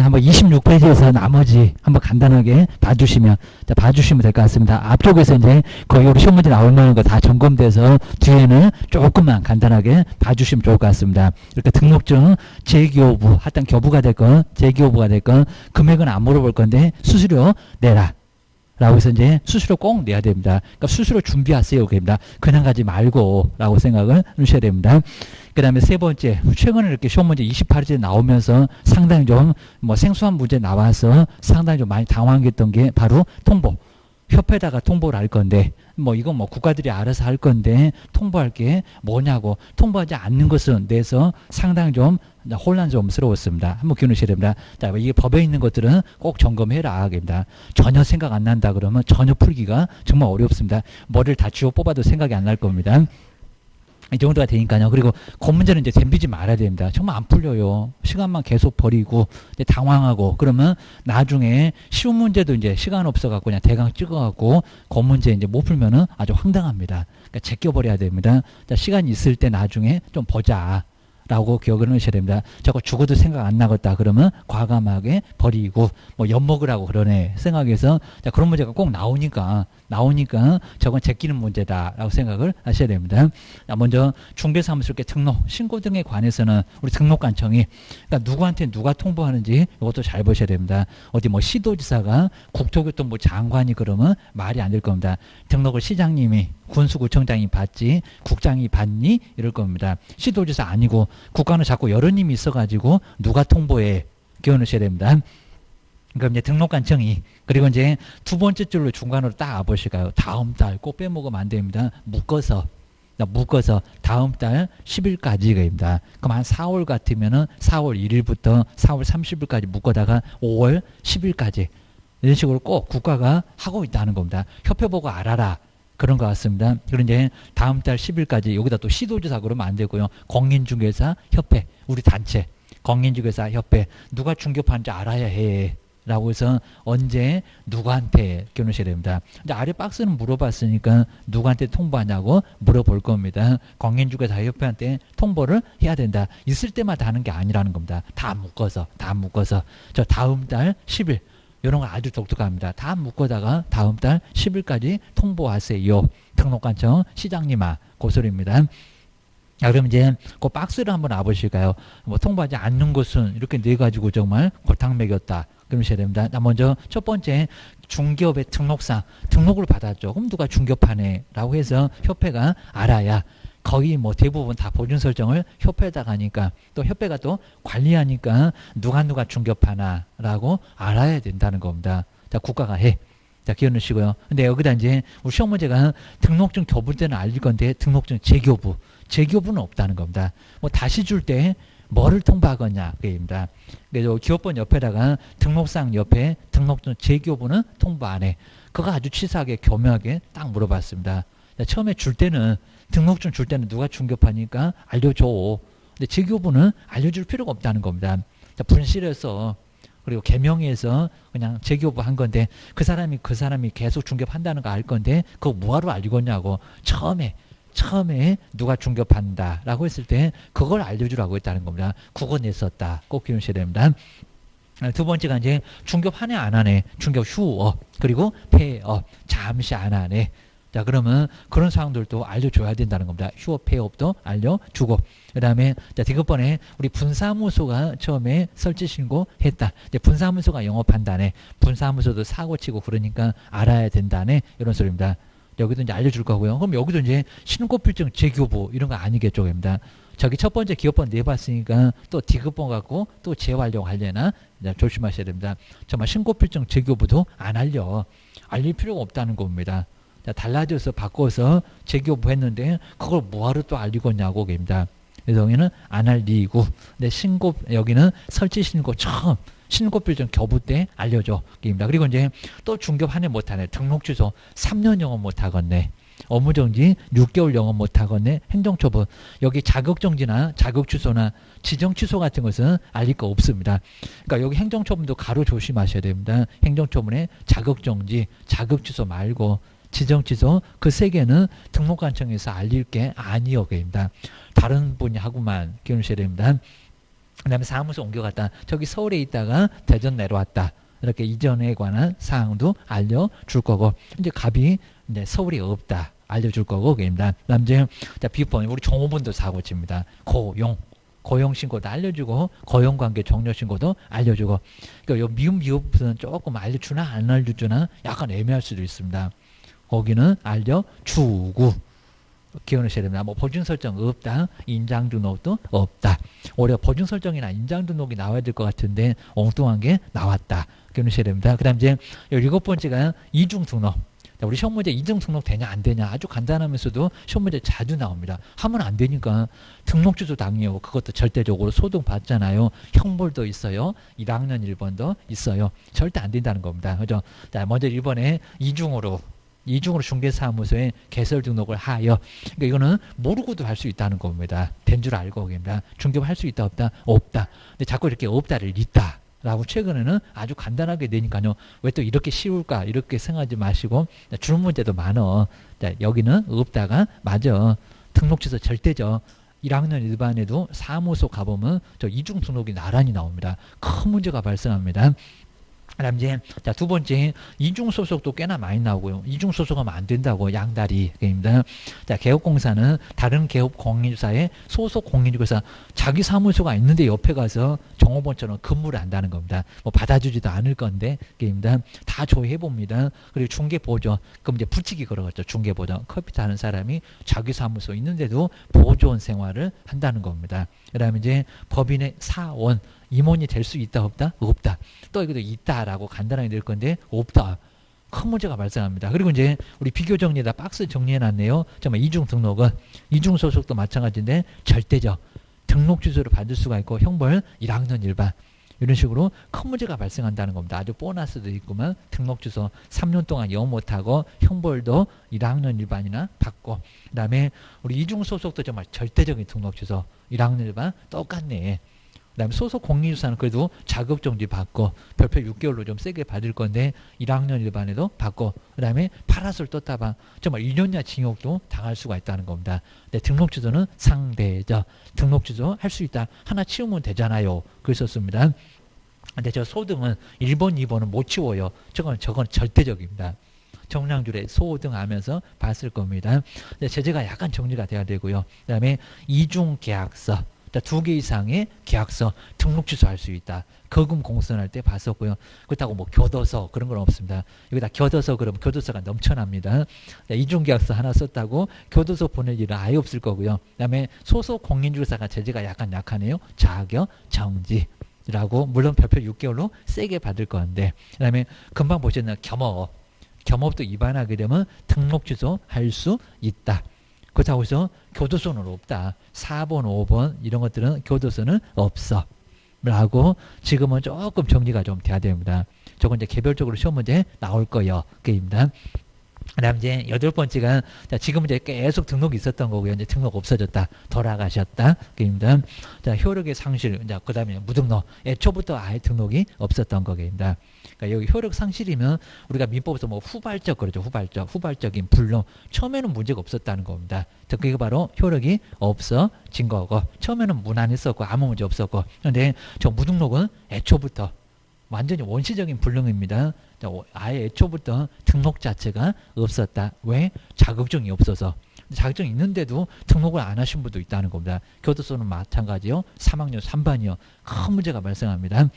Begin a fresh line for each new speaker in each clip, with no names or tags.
한번 26페이지에서 나머지 한번 간단하게 봐주시면 될 것 같습니다. 앞쪽에서 이제 거의 우리 시험 문제 나올 만한 거 다 점검돼서 뒤에는 조금만 간단하게 봐주시면 좋을 것 같습니다. 이렇게 등록증 재기호부, 하여튼 교부가 됐건 재기호부가 됐건 금액은 안 물어볼 건데 수수료 내라. 라고 해서 이제 수수료 꼭 내야 됩니다. 그러니까 수수료 준비하세요. 그럽니다. 그냥 가지 말고 라고 생각을 하셔야 됩니다. 그 다음에 세 번째, 최근에 이렇게 시험 문제 28일째 나오면서 상당히 좀 뭐 생소한 문제 나와서 상당히 좀 많이 당황했던 게 바로 통보. 협회에다가 통보를 할 건데, 뭐 이건 뭐 국가들이 알아서 할 건데 통보할 게 뭐냐고, 통보하지 않는 것은 내서 상당히 좀 혼란스러웠습니다. 한번 기억하셔야 됩니다. 자, 이게 법에 있는 것들은 꼭 점검해라. 입니다. 전혀 생각 안 난다 그러면 전혀 풀기가 정말 어렵습니다. 머리를 다 쥐어 뽑아도 생각이 안 날 겁니다. 이 정도가 되니까요. 그리고 그 문제는 이제 덤비지 말아야 됩니다. 정말 안 풀려요. 시간만 계속 버리고 당황하고 그러면 나중에 쉬운 문제도 이제 시간 없어갖고 그냥 대강 찍어갖고 그 문제 이제 못 풀면은 아주 황당합니다. 그러니까 제껴버려야 됩니다. 자, 시간 있을 때 나중에 좀 보자. 라고 기억을 하셔야 됩니다. 저거 죽어도 생각 안 나겠다 그러면 과감하게 버리고 뭐 엿먹으라고 그러네 생각해서 자, 그런 문제가 꼭 나오니까 저건 제끼는 문제다 라고 생각을 하셔야 됩니다. 자, 먼저 중개사무소 이렇게 등록 신고 등에 관해서는 우리 등록관청이 그러니까 누구한테 누가 통보하는지 이것도 잘 보셔야 됩니다. 어디 뭐 시도지사가 국토교통부 장관이 그러면 말이 안 될 겁니다. 등록을 시장님이 군수구청장이 받지 국장이 받니 이럴 겁니다. 시도지사 아니고 국가는 자꾸 여러 님이 있어가지고 누가 통보해 기억하셔야 됩니다. 그럼 이제 등록관청이 그리고 이제 두 번째 줄로 중간으로 딱 와보실까요? 다음 달 꼭 빼먹으면 안 됩니다. 묶어서 다음 달 10일까지입니다. 그럼 한 4월 같으면은 4월 1일부터 4월 30일까지 묶어다가 5월 10일까지 이런 식으로 꼭 국가가 하고 있다는 겁니다. 협회 보고 알아라. 그런 것 같습니다. 그리고 이제 다음 달 10일까지 여기다 또 시도지사 그러면 안 되고요. 공인중개사 협회, 우리 단체, 공인중개사 협회 누가 중개하는지 알아야 해. 라고 해서 언제 누구한테 기억하셔야 됩니다. 이제 아래 박스는 물어봤으니까 누구한테 통보하냐고 물어볼 겁니다. 공인중개사 협회한테 통보를 해야 된다. 있을 때마다 하는 게 아니라는 겁니다. 다 묶어서 저 다음 달 10일 이런 거 아주 독특합니다. 다 묶어다가 다음 달 10일까지 통보하세요. 등록관청 시장님아 고소리입니다. 자, 그럼 이제 그 박스를 한번 와보실까요? 뭐 통보하지 않는 것은 이렇게 내 가지고 정말 골탕 먹였다. 그러셔야 됩니다. 자, 먼저 첫 번째 중개업의 등록상 등록을 받았죠. 그럼 누가 중개업하네 라고 해서 협회가 알아야 거의 뭐 대부분 다 보증 설정을 협회에다가 하니까 또 협회가 또 관리하니까 누가 중개업하나 라고 알아야 된다는 겁니다. 자, 국가가 해. 자, 기억하시고요. 근데 여기다 이제 우리 시험 문제가 등록증 교부 때는 알릴 건데 등록증 재교부는 없다는 겁니다. 뭐 다시 줄 때 뭐를 통보하겠냐 그입니다. 그래서 기업번 옆에다가 등록상 옆에 등록증 재교부는 통보 안 해. 그거 아주 치사하게 교묘하게 딱 물어봤습니다. 자, 처음에 줄 때는 등록증 줄 때는 누가 중개업하니까 알려줘. 근데 재교부는 알려줄 필요가 없다는 겁니다. 자, 분실해서 그리고 개명해서 그냥 재교부 한 건데 그 사람이 계속 중개업한다는 거 알 건데 그거 뭐하러 알리겠냐고 처음에 누가 중개업한다라고 했을 때 그걸 알려주라고 했다는 겁니다. 그거 냈었다. 꼭 기억하셔야 됩니다. 두 번째가 이제 중개업 하네 안 하네, 중개업 휴업 그리고 폐업 잠시 안 하네. 자, 그러면 그런 사항들도 알려줘야 된다는 겁니다. 휴업 폐업도 알려주고 그 다음에 디귿번에 우리 분사무소가 처음에 설치 신고했다. 분사무소가 영업한다네. 분사무소도 사고치고 그러니까 알아야 된다네. 이런 소리입니다. 여기도 이제 알려줄 거고요. 그럼 여기도 이제 신고필증 재교부 이런 거 아니겠죠, 입니다. 저기 첫 번째 기업번 내봤으니까 또 디귿번 갖고 또 재활용 하려나 조심하셔야 됩니다. 정말 신고필증 재교부도 안 알릴 필요가 없다는 겁니다. 자, 달라져서 바꿔서 재교부 했는데 그걸 뭐하러 또 알리겠냐고 입니다. 그래서 여기는 안 알리고 근데 여기는 설치 신고 처음 신고필증 교부 때 알려줘. 그리고 이제 또 중개업 한 해 못하네. 등록 취소 3년 영업 못하겠네. 업무정지 6개월 영업 못하겠네. 행정처분 여기 자격정지나 자격취소나 지정취소 같은 것은 알릴 거 없습니다. 그러니까 여기 행정처분도 가로 조심하셔야 됩니다. 행정처분에 자격정지, 자격취소 말고 지정취소 그 세 개는 등록관청에서 알릴 게 아니어입니다. 다른 분이 하고만 기억하셔야 됩니다. 그 다음에 사무소 옮겨갔다. 저기 서울에 있다가 대전 내려왔다. 이렇게 이전에 관한 사항도 알려줄 거고, 이제 갑이 이제 서울에 없다. 알려줄 거고, 그입니다. 그 다음 이제, 자, 비번, 우리 종업원도 사고 칩니다. 고용 신고도 알려주고, 고용 관계 종료 신고도 알려주고, 그러니까 요 미음 비읍은 조금 알려주나 안 알려주나 약간 애매할 수도 있습니다. 거기는 알려주고, 기억하셔야 됩니다. 뭐 보증 설정 없다. 인장 등록도 없다. 오히려 보증 설정이나 인장 등록이 나와야 될 것 같은데 엉뚱한 게 나왔다. 기억하셔야 됩니다. 그 다음 이제 7번째가 이중 등록. 우리 시험 문제 이중 등록 되냐 안 되냐 아주 간단하면서도 시험 문제 자주 나옵니다. 하면 안 되니까 등록 주소 당연히 그것도 절대적으로 소등 받잖아요. 형벌도 있어요. 1학년 1번도 있어요. 절대 안 된다는 겁니다. 그죠? 자, 먼저 1번에 이중으로 중개사무소에 개설 등록을 하여. 그러니까 이거는 모르고도 할 수 있다는 겁니다. 된 줄 알고 계십니다. 중개할 수 있다 없다? 없다. 근데 자꾸 이렇게 없다를 있다 라고 최근에는 아주 간단하게 되니까요. 왜 또 이렇게 쉬울까 이렇게 생각하지 마시고, 주는 문제도 많어. 자, 여기는 없다가 맞아. 등록 취소 절대죠. 1학년 일반에도 사무소 가보면 저 이중 등록이 나란히 나옵니다. 큰 문제가 발생합니다. 그다음 이제 자, 두 번째 이중 소속도 꽤나 많이 나오고요. 이중 소속하면 안 된다고 양다리입니다. 자, 개업공사는 다른 개업 공인주사의 소속 공인주사 자기 사무소가 있는데 옆에 가서 종업원처럼 근무를 한다는 겁니다. 뭐 받아주지도 않을 건데 게임입니다. 다 조회해 봅니다. 그리고 중개 보조, 그럼 이제 붙이기 걸어갔죠. 중개 보조. 컴퓨터 하는 사람이 자기 사무소 있는데도 보조원 생활을 한다는 겁니다. 그다음에 이제 법인의 사원 임원이 될 수 있다 없다? 없다. 또 이것도 있다라고 간단하게 될 건데 없다. 큰 문제가 발생합니다. 그리고 이제 우리 비교 정리에다 박스 정리해놨네요. 정말 이중 등록은 이중 소속도 마찬가지인데 절대적 등록 취소를 받을 수가 있고 형벌 1학년 일반 이런 식으로 큰 문제가 발생한다는 겁니다. 아주 보너스도 있구만. 등록 취소 3년 동안 영 못하고 형벌도 1학년 일반이나 받고, 그 다음에 우리 이중 소속도 정말 절대적인 등록 취소 1학년 일반 똑같네. 그 다음에 소속 공인주사는 그래도 자격정지 받고 별표 6개월로 좀 세게 받을 건데 1학년 일반에도 받고, 그 다음에 파라솔 떴다방 정말 1년이나 징역도 당할 수가 있다는 겁니다. 근데 등록 취소는 상대적 등록 취소 할 수 있다. 하나 치우면 되잖아요. 그랬었습니다. 근데 저 소등은 1번, 2번은 못 치워요. 저건 절대적입니다. 정량줄에 소등하면서 봤을 겁니다. 근데 제재가 약간 정리가 돼야 되고요. 그 다음에 이중계약서. 2개 이상의 계약서 등록 취소할 수 있다. 거금 공선할 때 봤었고요. 그렇다고 뭐 교도소 그런 건 없습니다. 여기다 교도소 그러면 교도소가 넘쳐납니다. 이중계약서 하나 썼다고 교도소 보낼 일은 아예 없을 거고요. 그 다음에 소속 공인주사가 제재가 약간 약하네요. 자격 정지라고 물론 별표 6개월로 세게 받을 건데, 그 다음에 금방 보셨나요? 겸업도 위반하게 되면 등록 취소할 수 있다. 그렇다고 해서 교도소는 없다. 4번, 5번 이런 것들은 교도소는 없어. 라고 지금은 조금 정리가 좀 돼야 됩니다. 저건 이제 개별적으로 시험 문제 나올 거예요. 그입니다. 그 다음 이제 8번째가, 자, 지금은 이제 계속 등록이 있었던 거고요. 이제 등록 없어졌다. 돌아가셨다. 그입니다. 자, 효력의 상실. 자, 그 다음에 무등록. 애초부터 아예 등록이 없었던 거입니다. 그러니까 여기 효력 상실이면 우리가 민법에서 뭐 후발적 그러죠. 후발적인 불능. 처음에는 문제가 없었다는 겁니다. 그게 바로 효력이 없어진 거고, 처음에는 무난했었고 아무 문제 없었고, 그런데 저 무등록은 애초부터 완전히 원시적인 불능입니다. 아예 애초부터 등록 자체가 없었다. 왜? 자격증이 없어서. 자격증이 있는데도 등록을 안 하신 분도 있다는 겁니다. 교도소는 마찬가지요. 3학년 3반이요. 큰 문제가 발생합니다.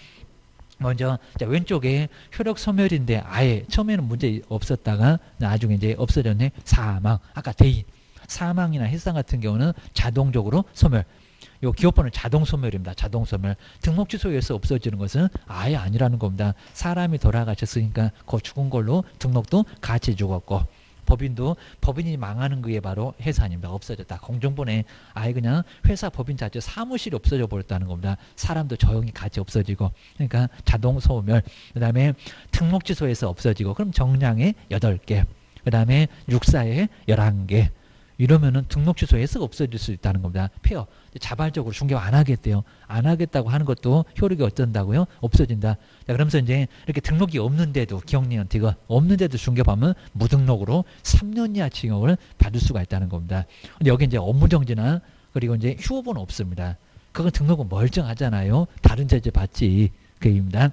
먼저 왼쪽에 효력 소멸인데 아예 처음에는 문제 없었다가 나중에 이제 없어졌네. 사망. 아까 대인. 사망이나 해상 같은 경우는 자동적으로 소멸. 요 기업번호는 자동 소멸입니다. 자동 소멸. 등록 취소에서 없어지는 것은 아예 아니라는 겁니다. 사람이 돌아가셨으니까 그 죽은 걸로 등록도 같이 죽었고, 법인이 망하는 그게 바로 해산입니다. 없어졌다. 공정본에 아예 그냥 회사 법인 자체 사무실이 없어져 버렸다는 겁니다. 사람도 조용히 같이 없어지고. 그러니까 자동 소멸. 그 다음에 등록 취소에서 없어지고, 그럼 정량에 8개. 그 다음에 육사에 11개. 이러면은 등록 취소해서 없어질 수 있다는 겁니다. 폐업. 자발적으로 중개 안 하겠대요. 안 하겠다고 하는 것도 효력이 어쩐다고요? 없어진다. 자, 그러면서 이제 이렇게 등록이 없는데도, 기억니언티가 없는데도 중개하면 무등록으로 3년 이하 징역을 받을 수가 있다는 겁니다. 근데 여기 이제 업무정지나 그리고 이제 휴업은 없습니다. 그건 등록은 멀쩡하잖아요. 다른 제재 받지. 그 얘기입니다.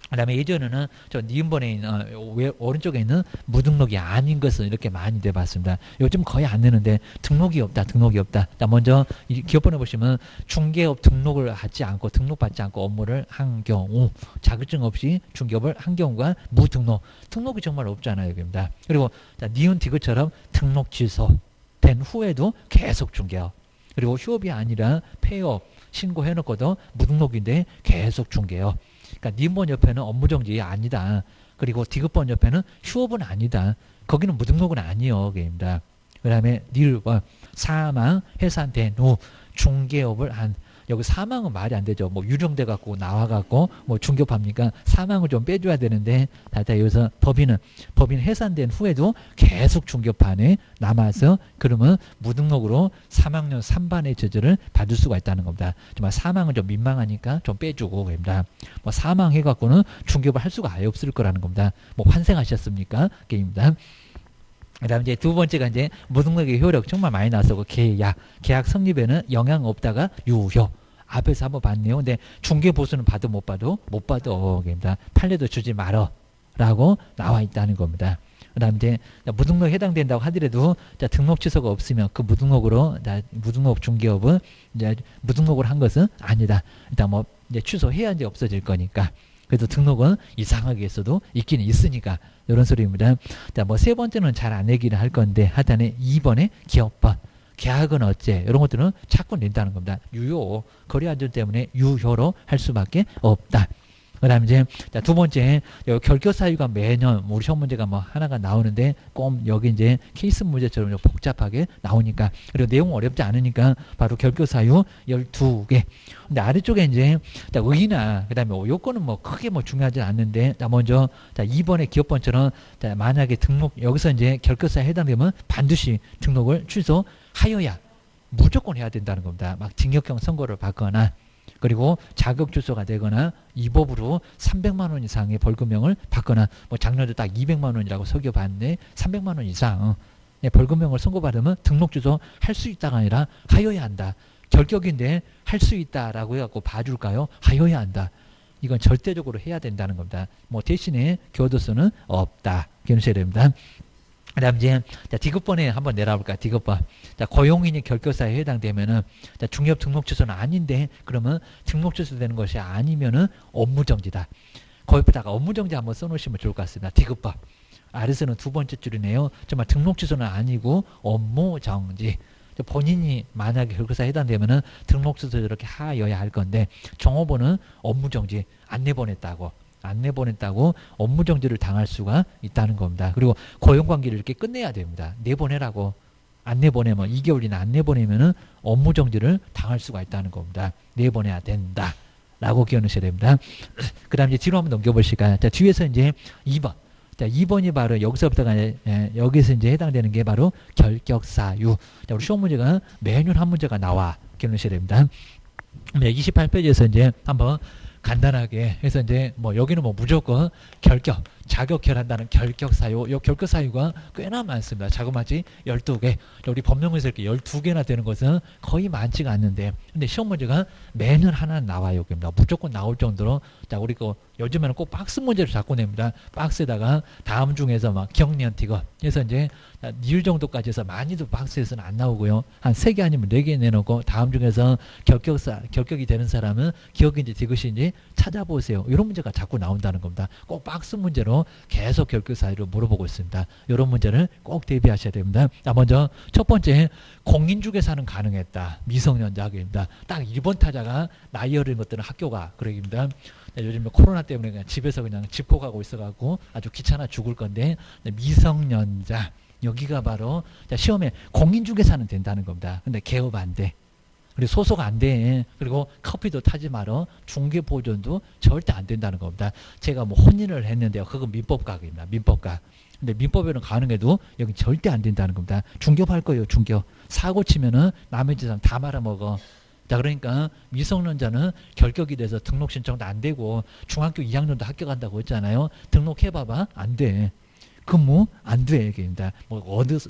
그 다음에 예전에는 저 니은번에 있는 오른쪽에 있는 무등록이 아닌 것은 이렇게 많이 내봤습니다. 요즘 거의 안 내는데 등록이 없다. 자, 먼저 이 기업번에 보시면 중개업 등록을 하지 않고 등록받지 않고 업무를 한 경우, 자격증 없이 중개업을 한 경우가 무등록. 등록이 정말 없잖아요. 여기입니다. 그리고 자, 니은 디귿처럼 등록 취소된 후에도 계속 중개업. 그리고 휴업이 아니라 폐업 신고해놓고도 무등록인데 계속 중개업. 그러니까 니은번 옆에는 업무정지 아니다. 그리고 디귿번 옆에는 휴업은 아니다. 거기는 무등록은 아니요. 그입니다. 그 다음에 니을번 사망 해산된 후 중개업을 한, 여기 사망은 말이 안 되죠. 뭐 유령돼 갖고 나와 갖고 뭐 중개업합니까? 사망을 좀 빼줘야 되는데, 다다 여기서 법인은 해산된 후에도 계속 중개업판에 남아서 그러면 무등록으로 3학년 3반의 제재를 받을 수가 있다는 겁니다. 정말 사망은 좀 민망하니까 좀 빼주고 그럽니다. 뭐 사망해 갖고는 중개업을 할 수가 아예 없을 거라는 겁니다. 뭐 환생하셨습니까? 게임입니다. 그 다음 이제 두 번째가 이제 무등록의 효력 정말 많이 나서고 계약 성립에는 영향 없다가 유효. 앞에서 한번 봤네요. 근데 중개 보수는 받도 못 봐도 그럽니다. 판례도 주지 말어 라고 나와 있다는 겁니다. 그 다음 이제 무등록에 해당된다고 하더라도 자, 등록 취소가 없으면 그 무등록으로 무등록 중개업은 이제 무등록을 한 것은 아니다. 일단 뭐 이제 취소해야 이제 없어질 거니까. 그래도 등록은 이상하게 했어도 있기는 있으니까 이런 소리입니다. 자, 뭐 세 번째는 잘 안 내기를 할 건데 하여튼에 2번에 기업번. 계약은 어째 이런 것들은 자꾸 낸다는 겁니다. 유효 거래 안전 때문에 유효로 할 수밖에 없다. 그다음 이제 자, 두 번째 여기 결격 사유가 매년 우리 시험 문제가 뭐 하나가 나오는데 꼭 여기 이제 케이스 문제처럼 복잡하게 나오니까, 그리고 내용 어렵지 않으니까 바로 결격 사유 12개. 근데 아래쪽에 이제 자, 의의나 그다음에 요거는 뭐 크게 뭐 중요하지 않는데, 자, 먼저 자, 2번의 기업번처럼 자, 만약에 등록 여기서 이제 결격 사유에 해당되면 반드시 등록을 취소하여야 무조건 해야 된다는 겁니다. 막 징역형 선고를 받거나 그리고 자격 취소가 되거나 이 법으로 300만 원 이상의 벌금형을 받거나, 뭐 작년에 딱 200만 원이라고 서겨봤는데 300만 원 이상 벌금형을 선고받으면 등록 취소 할 수 있다가 아니라 하여야 한다. 결격인데 할 수 있다라고 해갖고 봐줄까요? 하여야 한다. 이건 절대적으로 해야 된다는 겁니다. 뭐 대신에 교도소는 없다. 기억하셔야 됩니다. 그 다음 이제 디귿번에 한번 내려볼까요? 디귿번. 자, 고용인이 결격사에 해당되면은 자, 중개업 등록 취소는 아닌데 그러면 등록 취소되는 것이 아니면은 업무정지다. 거기다가 업무정지 한번 써놓으시면 좋을 것 같습니다. 디귿번. 아래서는 두 번째 줄이네요. 정말 등록 취소는 아니고 업무정지. 본인이 만약에 결격사에 해당되면은 등록 취소 이렇게 하여야 할 건데 종업원은 업무정지 안 내보냈다고 업무정지를 당할 수가 있다는 겁니다. 그리고 고용관계를 이렇게 끝내야 됩니다. 내보내라고 안 내보내면 2개월이나 안 내보내면은 업무정지를 당할 수가 있다는 겁니다. 내보내야 된다 라고 기억하셔야 됩니다. 그 다음 이제 뒤로 한번 넘겨보실까요? 자, 뒤에서 이제 2번. 자, 2번이 바로 여기서부터가 여기서 이제 해당되는 게 바로 결격사유. 자, 우리 시험 문제가 매년 한 문제가 나와 기억하셔야 됩니다. 28페이지에서 이제 한번 간단하게 해서 이제 뭐 여기는 뭐 무조건 자격결한다는 결격사유. 이 결격사유가 꽤나 많습니다. 자그마치 12개. 우리 법령에서 이렇게 12개나 되는 것은 거의 많지가 않는데, 근데 시험 문제가 매년 하나 나와요. 여기입니다. 무조건 나올 정도로. 자, 우리 요즘에는 꼭 박스 문제를 자꾸 냅니다. 박스에다가 다음 중에서 막 경련 틱업 해서 이제 니을 정도까지 해서 많이도 박스에서는 안 나오고요. 한 3개 아니면 4개 내놓고 다음 중에서 결격이 되는 사람은 기억인지 디귿인지 찾아보세요. 이런 문제가 자꾸 나온다는 겁니다. 꼭 박스 문제로 계속 결격 사유를 물어보고 있습니다. 이런 문제를 꼭 대비하셔야 됩니다. 자, 먼저 첫 번째, 공인중개사는 가능했다. 미성년자입니다. 딱 1번 타자가 나이 어린 것들은 학교가 그러기입니다. 요즘 코로나 때문에 그냥 집에서 그냥 집콕하고 있어갖고 아주 귀찮아 죽을 건데, 미성년자 여기가 바로 시험에 공인중개사는 된다는 겁니다. 근데 개업 안 돼. 그리고 소속 안 돼. 그리고 커피도 타지 말어. 중개보존도 절대 안 된다는 겁니다. 제가 뭐 혼인을 했는데요. 그건 민법각입니다. 민법각. 근데 민법에는 가능해도 여기 절대 안 된다는 겁니다. 중개할 거예요. 중개. 사고 치면은 남의 재산 다 말아먹어. 자, 그러니까 미성년자는 결격이 돼서 등록 신청도 안 되고 중학교 2학년도 학교 간다고 했잖아요. 등록해봐봐. 안 돼. 근무 안 돼. 얘기입니다. 뭐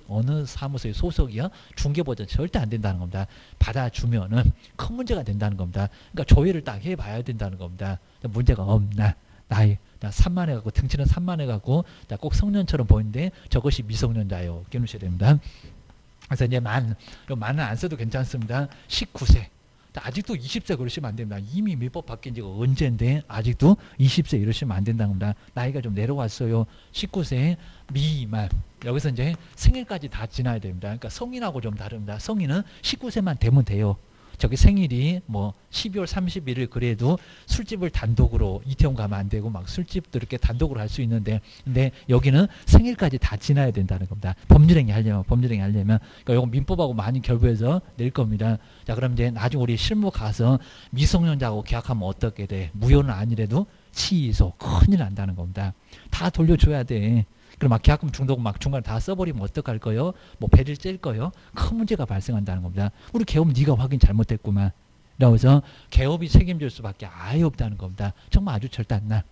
어느 사무소의 소속이야? 중개보전 절대 안 된다는 겁니다. 받아주면은 큰 문제가 된다는 겁니다. 그러니까 조회를 딱 해봐야 된다는 겁니다. 문제가 없나? 나이 3만 해갖고 등치는 3만 해갖고 꼭 성년처럼 보이는데 저것이 미성년자예요. 기억하셔야 됩니다. 그래서 이제 만은 안 써도 괜찮습니다. 19세. 아직도 20세 그러시면 안 됩니다. 이미 민법 바뀐 지가 언제인데 아직도 20세 이러시면 안 된다는 겁니다. 나이가 좀 내려왔어요. 19세 미만. 여기서 이제 생일까지 다 지나야 됩니다. 그러니까 성인하고 좀 다릅니다. 성인은 19세만 되면 돼요. 저기 생일이 뭐 12월 31일 그래도 술집을 단독으로 이태원 가면 안 되고 막 술집도 이렇게 단독으로 할 수 있는데 근데 여기는 생일까지 다 지나야 된다는 겁니다. 법률행위 하려면 그러니까 이거 민법하고 많이 결부해서 낼 겁니다. 자 그럼 이제 나중에 우리 실무 가서 미성년자하고 계약하면 어떻게 돼? 무효는 아니래도 취소 큰일 난다는 겁니다. 다 돌려줘야 돼. 그럼 막 계약금 중도금 막 중간에 다 써버리면 어떡할 거요? 뭐 배를 찔 거요? 큰 문제가 발생한다는 겁니다. 우리 개업 네가 확인 잘못했구만. 그래서 개업이 책임질 수밖에 아예 없다는 겁니다. 정말 아주 절대 안 나.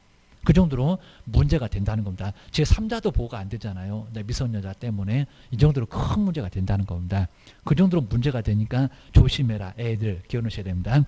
그 정도로 문제가 된다는 겁니다. 제3자도 보호가 안 되잖아요. 미성년자 때문에 이 정도로 큰 문제가 된다는 겁니다. 그 정도로 문제가 되니까 조심해라. 애들 기억하셔야 됩니다.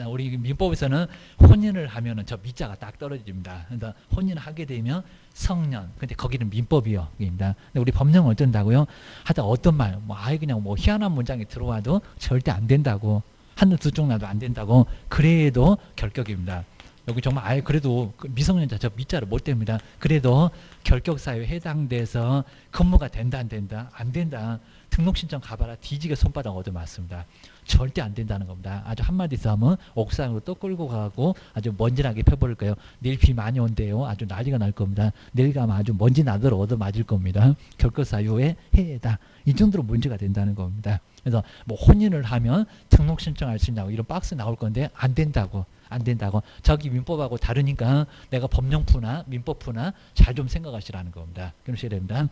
우리 민법에서는 혼인을 하면은 저 미자가 딱 떨어집니다. 그래서 혼인을 하게 되면 성년. 근데 거기는 민법이요. 입니다. 근데 우리 법령은 어쩐다고요? 하여튼 어떤 말, 뭐 아예 그냥 뭐 희한한 문장이 들어와도 절대 안 된다고. 하늘 두 쪽 나도 안 된다고. 그래도 결격입니다. 여기 정말 아예 그래도 미성년자 저 미자를 못 댑니다. 그래도 결격사유에 해당돼서 근무가 된다 안 된다? 안 된다. 등록신청 가봐라. 뒤지게 손바닥 얻어맞습니다. 절대 안 된다는 겁니다. 아주 한마디 싸움은 옥상으로 또 끌고 가고 아주 먼지나게 펴버릴 거예요. 내일 비 많이 온대요. 아주 난리가 날 겁니다. 내일 가면 아주 먼지 나도록 얻어맞을 겁니다. 결격사유에 해다. 이 정도로 문제가 된다는 겁니다. 그래서 뭐 혼인을 하면 등록신청할 수 있냐고 이런 박스 나올 건데 안 된다고. 안 된다고. 저기 민법하고 다르니까 내가 법령푸나 민법푸나 잘 좀 생각하시라는 겁니다. 그러셔야 됩니다.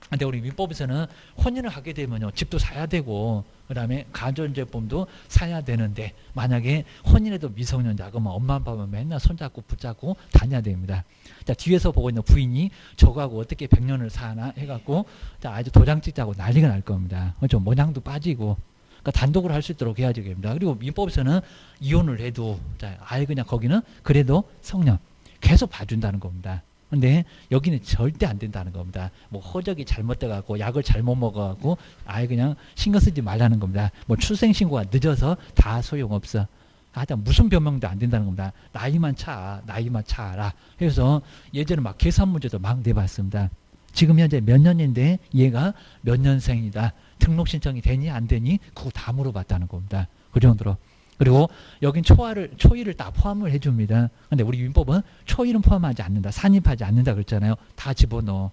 근데 우리 민법에서는 혼인을 하게 되면요 집도 사야 되고 그다음에 가전제품도 사야 되는데 만약에 혼인해도 미성년자 그러면 엄마 아빠만 맨날 손잡고 붙잡고 다녀야 됩니다. 자 뒤에서 보고 있는 부인이 저거하고 어떻게 100년을 사나 해갖고 자 아주 도장 찍자고 난리가 날 겁니다. 그렇죠? 모양도 빠지고. 그러니까 단독으로 할 수 있도록 해야지 됩니다. 그리고 민법에서는 이혼을 해도 자 아예 그냥 거기는 그래도 성년 계속 봐준다는 겁니다. 근데 여기는 절대 안 된다는 겁니다. 뭐 허적이 잘못돼갖고 약을 잘못 먹어갖고 아예 그냥 신경 쓰지 말라는 겁니다. 뭐 출생신고가 늦어서 다 소용없어. 하여튼 무슨 변명도 안 된다는 겁니다. 나이만 차라. 그래서 예전에 막 계산 문제도 막 내봤습니다. 지금 현재 몇 년인데 얘가 몇 년생이다. 등록 신청이 되니 안 되니 그거 다 물어봤다는 겁니다. 그 정도로. 그리고 여긴 초일을 다 포함을 해줍니다. 근데 우리 민법은 초일은 포함하지 않는다. 산입하지 않는다 그랬잖아요. 다 집어넣어.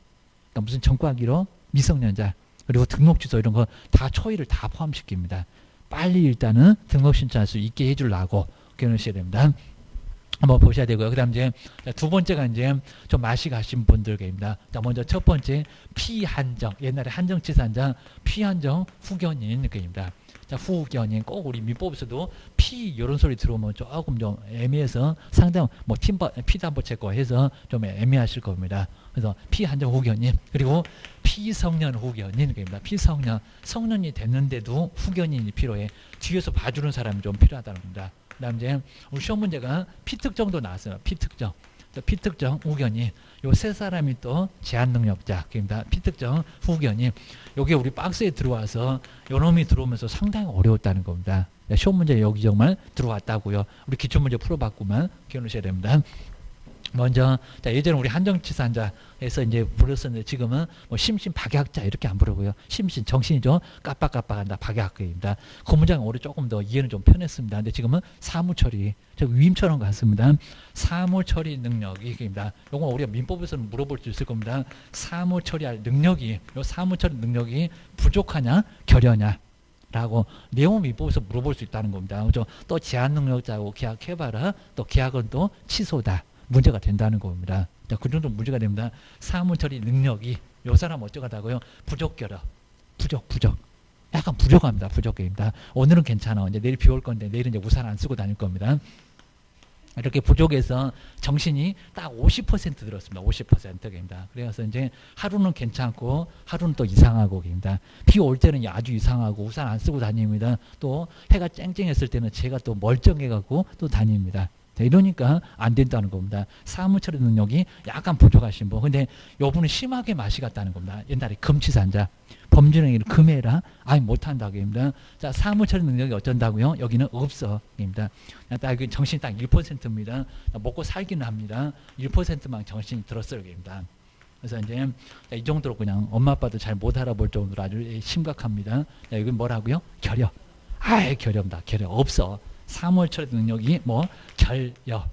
그러니까 무슨 전과기로 미성년자 그리고 등록 취소 이런 거 다 초일을 다 포함시킵니다. 빨리 일단은 등록 신청할 수 있게 해주려고 그러셔야 됩니다. 한번 보셔야 되고요. 그 다음 이제 두 번째가 이제 좀 맛이 가신 분들입니다. 자, 먼저 첫 번째 피한정. 옛날에 한정치사한정 피한정 후견인 입니다. 자, 후견인 꼭 우리 민법에서도 피 이런 소리 들어오면 조금 좀 애매해서 상당 뭐 피담보 채권 해서 좀 애매하실 겁니다. 그래서 피한정 후견인 그리고 피성년 후견인입니다. 피성년 성년이 됐는데도 후견인이 필요해. 뒤에서 봐주는 사람이 좀 필요하다는 겁니다. 그다음 이제 우리 시험 문제가 피특정도 나왔어요. 피특정. 피특정 후견인 요 세 사람이 또 제한 능력자입니다. 피특정 후견인 요게 우리 박스에 들어와서 요놈이 들어오면서 상당히 어려웠다는 겁니다. 시험 문제 여기 정말 들어왔다고요. 우리 기출 문제 풀어봤구만 기억하셔야 됩니다. 먼저 자 예전에 우리 한정치사한자에서 이제 불렀었는데 지금은 뭐 심신 박약자 이렇게 안 부르고요. 심신 정신이 좀 깜빡깜빡한다 박약입니다. 그 문장 오래 조금 더 이해는 좀 편했습니다. 근데 지금은 사무처리 저 위임처럼 같습니다. 사무처리 능력입니다. 요거 우리가 민법에서는 물어볼 수 있을 겁니다. 사무처리할 능력이 요 사무처리 능력이 부족하냐 결여냐 라고 내용 민법에서 물어볼 수 있다는 겁니다. 그죠? 또 제한 능력자하고 계약해봐라. 또 계약은 또 취소다. 문제가 된다는 겁니다. 자, 그 정도 문제가 됩니다. 사무처리 능력이 요 사람 어쩌다고요? 부족결여. 부족. 약간 부족합니다. 부족입니다. 오늘은 괜찮아. 이제 내일 비 올 건데 내일은 이제 우산 안 쓰고 다닐 겁니다. 이렇게 부족해서 정신이 딱 50% 들었습니다. 50%입니다. 그래서 이제 하루는 괜찮고 하루는 또 이상하고 입니다. 비 올 때는 아주 이상하고 우산 안 쓰고 다닙니다. 또 해가 쨍쨍했을 때는 제가 또 멀쩡해갖고 또 다닙니다. 이러니까 안 된다는 겁니다. 사무처리 능력이 약간 부족하신 분. 근데 요분은 심하게 맛이 갔다는 겁니다. 옛날에 금치산자. 범죄행위를 금해라. 아예 못한다고 합니다. 자, 사무처리 능력이 어쩐다고요? 여기는 없어. 입니다. 딱 정신이 딱 1%입니다. 먹고 살기는 합니다. 1%만 정신이 들었어요. 입니다. 그래서 이제 이 정도로 그냥 엄마 아빠도 잘 못 알아볼 정도로 아주 심각합니다. 이건 뭐라고요? 결여. 아예 결여입니다. 결여 없어. 사무처리 능력이 뭐 결여.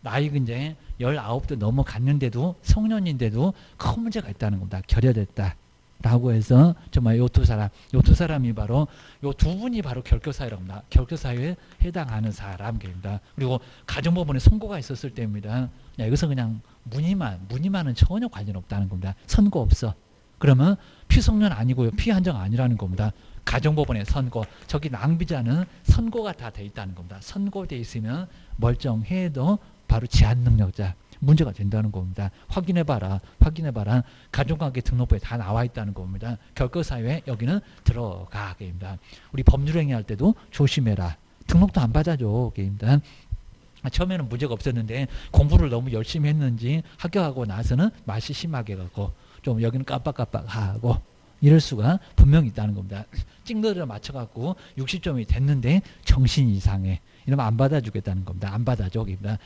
나이가 이제 19도 넘어갔는데도 성년인데도 큰 문제가 있다는 겁니다. 결여됐다. 라고 해서 정말 요 두 사람이 바로 요 두 분이 바로 결격사유라고 합니다. 결격사유에 해당하는 사람입니다. 그리고 가정법원에 선고가 있었을 때입니다. 여기서 그냥 무늬만은 전혀 관련 없다는 겁니다. 선고 없어. 그러면 피성년 아니고요. 피한정 아니라는 겁니다. 가정법원의 선고, 저기 낭비자는 선고가 다 돼 있다는 겁니다. 선고돼 있으면 멀쩡해도 바로 제한능력자 문제가 된다는 겁니다. 확인해봐라. 가족관계 등록부에 다 나와 있다는 겁니다. 결격사유에 여기는 들어가게 됩니다. 우리 법률행위 할 때도 조심해라. 등록도 안 받아줘. 게임다. 처음에는 문제가 없었는데 공부를 너무 열심히 했는지 합격하고 나서는 맛이 심하게 가고 좀 여기는 깜빡깜빡하고 이럴 수가 분명히 있다는 겁니다. 찡그려 맞춰갖고 60점이 됐는데 정신이 이상해. 이러면 안 받아주겠다는 겁니다. 안 받아줘.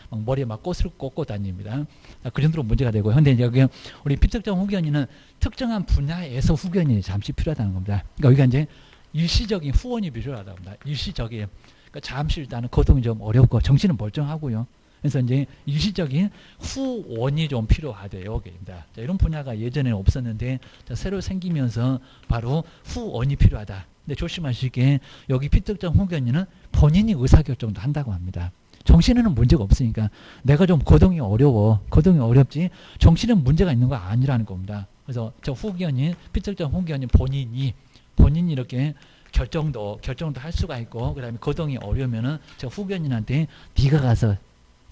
막 머리에 막 꽃을 꽂고 다닙니다. 그 정도로 문제가 되고요. 근데 여기 우리 피특정 후견인은 특정한 분야에서 후견인이 잠시 필요하다는 겁니다. 그러니까 여기가 이제 일시적인 후원이 필요하다고 합니다. 일시적인. 그러니까 잠시 일단은 거동이 좀 어렵고 정신은 멀쩡하고요. 그래서 이제 일시적인 후원이 좀 필요하대요. 자, 이런 분야가 예전에는 없었는데 자, 새로 생기면서 바로 후원이 필요하다. 근데 조심하시게 여기 피특정 후견인은 본인이 의사결정도 한다고 합니다. 정신에는 문제가 없으니까 내가 좀 거동이 어렵지 정신에는 문제가 있는 거 아니라는 겁니다. 그래서 저 후견인 피특정 후견인 본인이 이렇게 결정도 할 수가 있고 그다음에 거동이 어려우면은 저 후견인한테 네가 가서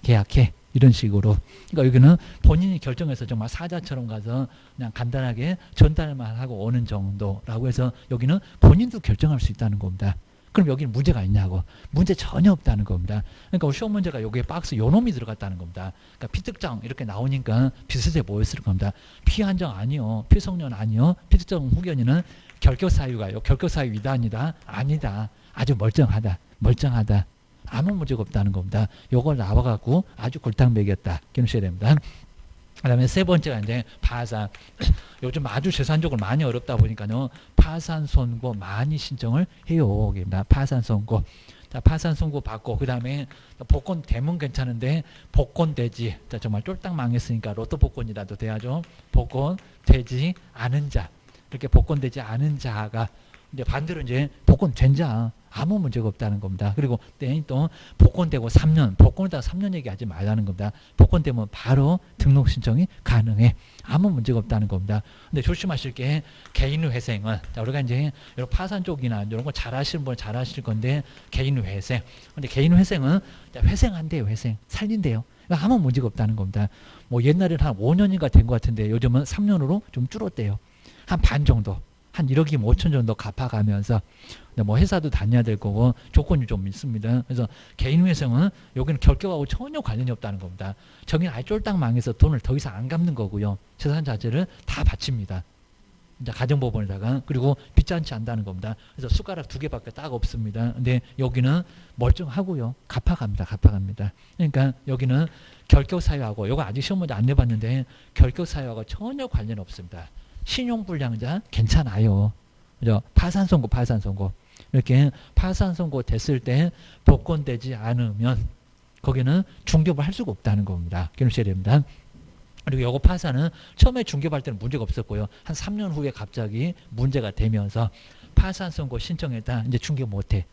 계약해. 이런 식으로. 그러니까 여기는 본인이 결정해서 정말 사자처럼 가서 그냥 간단하게 전달만 하고 오는 정도라고 해서 여기는 본인도 결정할 수 있다는 겁니다. 그럼 여기는 문제가 있냐고. 문제 전혀 없다는 겁니다. 그러니까 시험 문제가 여기에 박스 요 놈이 들어갔다는 겁니다. 그러니까 피특정 이렇게 나오니까 비슷해 보였을 겁니다. 피한정 아니요. 피성년 아니요. 피특정 후견인은 결격사유가요. 결격사유 위반이다. 아니다. 아주 멀쩡하다. 아무 문제가 없다는 겁니다. 요걸 나와갖고 아주 골탕 먹였다. 기억하셔야 됩니다. 그 다음에 세 번째가 이제 파산. 요즘 아주 재산적으로 많이 어렵다 보니까요. 파산 선고 많이 신청을 해요. 파산 선고. 자, 파산 선고 받고 그 다음에 복권 되면 괜찮은데 복권 되지. 자, 정말 쫄딱 망했으니까 로또 복권이라도 돼야죠. 복권 되지 않은 자. 이렇게 복권 되지 않은 자가 이제 반대로 이제 복권 된 자. 아무 문제가 없다는 겁니다. 그리고 또 복권되고 3년, 복권에다가 3년 얘기하지 말라는 겁니다. 복권되면 바로 등록 신청이 가능해. 아무 문제가 없다는 겁니다. 근데 조심하실 게 개인회생은 자, 우리가 이제 이런 파산 쪽이나 이런 거 잘하시는 분은 잘하실 건데 개인회생. 근데 개인회생은 회생한대요. 회생. 살린대요. 아무 문제가 없다는 겁니다. 뭐 옛날에는 한 5년인가 된 것 같은데 요즘은 3년으로 좀 줄었대요. 한 반 정도. 한 1억 5천 정도 갚아가면서 뭐 회사도 다녀야 될 거고 조건이 좀 있습니다. 그래서 개인회생은 여기는 결격하고 전혀 관련이 없다는 겁니다. 저기는 아예 쫄딱 망해서 돈을 더 이상 안 갚는 거고요. 재산 자체를 다 바칩니다. 이제 가정법원에다가 그리고 빚잔치 한다는 겁니다. 그래서 숟가락 2개밖에 딱 없습니다. 근데 여기는 멀쩡하고요. 갚아갑니다. 그러니까 여기는 결격사유하고 이거 아직 시험 문제 안 내봤는데 결격사유하고 전혀 관련 없습니다. 신용불량자 괜찮아요. 그죠? 파산 선고. 이렇게 파산 선고 됐을 때 복권되지 않으면 거기는 중개업을 할 수가 없다는 겁니다. 기억하셔야 됩니다. 그리고 요거 파산은 처음에 중개업할 때는 문제가 없었고요. 한 3년 후에 갑자기 문제가 되면서 파산 선고 신청했다. 이제 중개업 못해.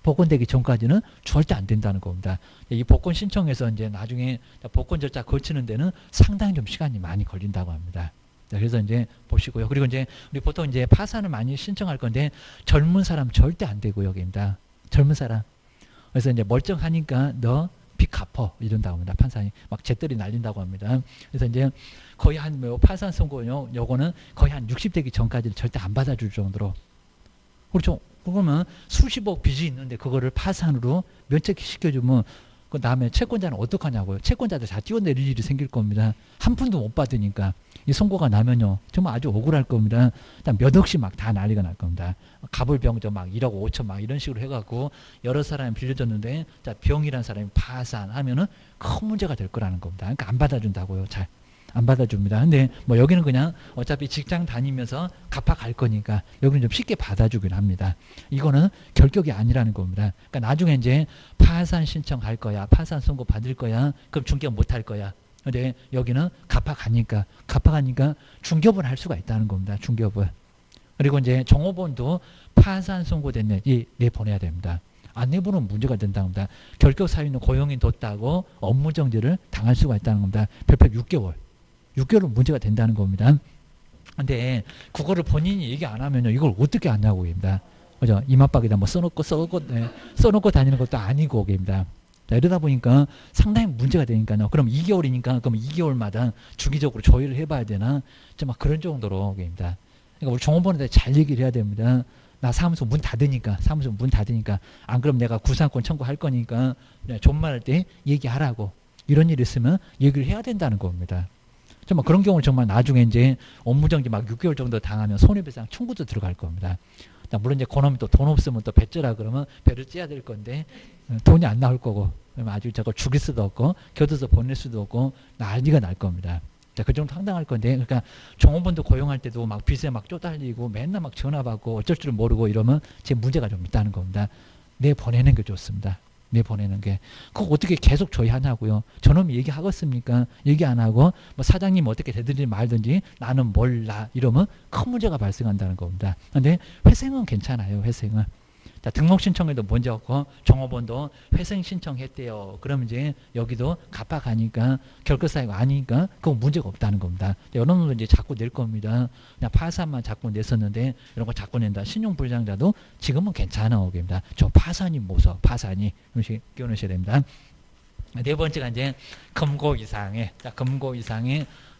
복권되기 전까지는 절대 안 된다는 겁니다. 이 복권 신청해서 이제 나중에 복권 절차 거치는 데는 상당히 좀 시간이 많이 걸린다고 합니다. 그래서 이제 보시고요. 그리고 이제 우리 보통 이제 파산을 많이 신청할 건데 젊은 사람 절대 안 되고요. 여기입니다. 젊은 사람. 그래서 이제 멀쩡하니까 너 빚 갚어 이런다고 합니다. 판사님 막 재떨이 날린다고 합니다. 그래서 이제 거의 한뭐 파산 선고요. 요거는 거의 한 60대기 전까지는 절대 안 받아줄 정도로. 그렇죠. 그러면 수십억 빚이 있는데 그거를 파산으로 면책시켜주면 그 다음에 채권자는 어떡하냐고요. 채권자들 다 뛰어내릴 일이 생길 겁니다. 한 푼도 못 받으니까 이 선고가 나면요 정말 아주 억울할 겁니다. 일단 몇 억씩 막 다 난리가 날 겁니다. 갑을병자 막 1억 5천 막 이런 식으로 해갖고 여러 사람이 빌려줬는데 자 병이란 사람이 파산하면은 큰 문제가 될 거라는 겁니다. 그러니까 안 받아준다고요. 잘 안 받아줍니다. 근데 뭐 여기는 그냥 어차피 직장 다니면서 갚아갈 거니까 여기는 좀 쉽게 받아주긴 합니다. 이거는 결격이 아니라는 겁니다. 그러니까 나중에 이제 파산 신청할 거야, 파산 선고 받을 거야, 그럼 중개업 못 할 거야. 근데 여기는 갚아가니까 중개업을 할 수가 있다는 겁니다. 중개업을. 그리고 이제 종업원도 파산 선고됐네 내보내야 됩니다. 안 내보내면 문제가 된다는 겁니다. 결격 사유는 고용인 뒀다고 업무 정지를 당할 수가 있다는 겁니다. 별표 6개월은 문제가 된다는 겁니다. 근데 그거를 본인이 얘기 안 하면요 이걸 어떻게 아냐고 입니다. 그죠? 이마박에다 뭐 써놓고 다니는 것도 아니고 입니다. 자, 이러다 보니까 상당히 문제가 되니까요. 그럼 2개월이니까 그럼 2개월마다 주기적으로 조회를 해봐야 되나? 막 그런 정도로 입니다. 그러니까 우리 종업원한테 잘 얘기를 해야 됩니다. 나 사무소 문 닫으니까 안 그럼 내가 구상권 청구할 거니까 존말할 때 얘기하라고. 이런 일 있으면 얘기를 해야 된다는 겁니다. 정말 그런 경우는 정말 나중에 이제 업무정지 막 6개월 정도 당하면 손해배상 청구도 들어갈 겁니다. 물론 이제 그놈이 또 돈 없으면 또 뱉으라 그러면 배를 째야 될 건데 돈이 안 나올 거고 그러면 아주 저걸 죽일 수도 없고 교도소 보낼 수도 없고 난리가 날 겁니다. 자, 그 정도 황당할 건데 그러니까 종업원도 고용할 때도 막 빚에 막 쪼달리고 맨날 막 전화 받고 어쩔 줄 모르고 이러면 제 문제가 좀 있다는 겁니다. 내보내는 게 좋습니다. 내보내는 게. 그거 어떻게 계속 조회하냐고요. 저놈이 얘기하겠습니까? 얘기 안 하고 뭐 사장님 어떻게 되든지 말든지 나는 몰라 이러면 큰 문제가 발생한다는 겁니다. 근데 회생은 괜찮아요. 회생은. 자, 등록 신청에도 문제 없고 종업원도 회생 신청했대요. 그러면 이제 여기도 갚아가니까 결격 사유가 아니니까 그건 문제가 없다는 겁니다. 이런 놈도 이제 자꾸 낼 겁니다. 그냥 파산만 자꾸 냈었는데 이런 거 자꾸 낸다. 신용불량자도 지금은 괜찮아 오게입니다. 저 파산이 무서워. 파산이 이렇게 끼워넣으셔야 됩니다. 네 번째가 이제 금고 이상의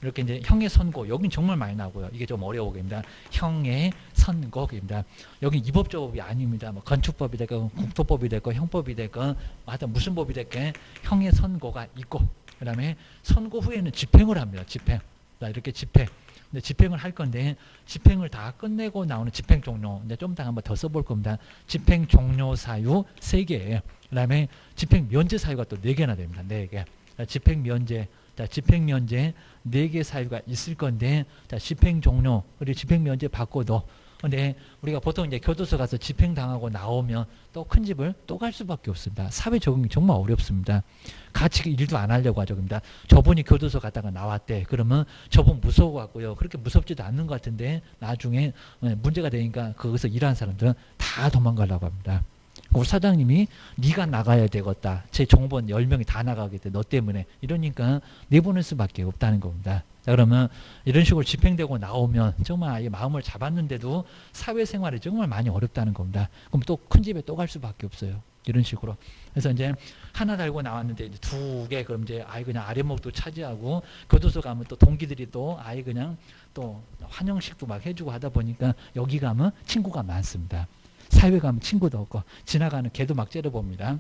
이렇게 이제 형의 선고, 여긴 정말 많이 나오고요. 이게 좀 어려워입니다. 형의 선고입니다. 여기 입법조법이 아닙니다. 뭐 건축법이 됐건 국토법이 됐건 형법이 됐건 하여튼 무슨 법이 됐건 형의 선고가 있고 그다음에 선고 후에는 집행을 합니다. 집행. 자, 이렇게 집행. 근데 집행을 할 건데 집행을 다 끝내고 나오는 집행 종료. 이제 좀 이따 한번 더 써볼 겁니다. 집행 종료 사유 3개예요. 그다음에 집행 면제 사유가 또 4개나 됩니다. 4개. 집행 면제. 자, 집행 면제 4개 사유가 있을 건데, 자, 집행 종료, 그리고 집행 면제 받고도, 근데 우리가 보통 이제 교도소 가서 집행 당하고 나오면 또 큰 집을 또 갈 수밖에 없습니다. 사회 적응이 정말 어렵습니다. 같이 일도 안 하려고 하죠. 그럽니다. 저분이 교도소 갔다가 나왔대. 그러면 저분 무서워갖고요. 그렇게 무섭지도 않는 것 같은데 나중에 문제가 되니까 거기서 일하는 사람들은 다 도망가려고 합니다. 우리 사장님이 네가 나가야 되겠다. 제 종업원 10명이 다 나가겠다. 너 때문에. 이러니까 내보낼 수밖에 없다는 겁니다. 자, 그러면 이런 식으로 집행되고 나오면 정말 아예 마음을 잡았는데도 사회생활이 정말 많이 어렵다는 겁니다. 그럼 또 큰 집에 또 갈 수밖에 없어요. 이런 식으로. 그래서 이제 하나 달고 나왔는데 이제 2개, 그럼 이제 아예 그냥 아랫목도 차지하고 교도소 가면 또 동기들이 또 아예 그냥 또 환영식도 막 해주고 하다 보니까 여기 가면 친구가 많습니다. 사회 가면 친구도 없고 지나가는 개도 막 째려봅니다.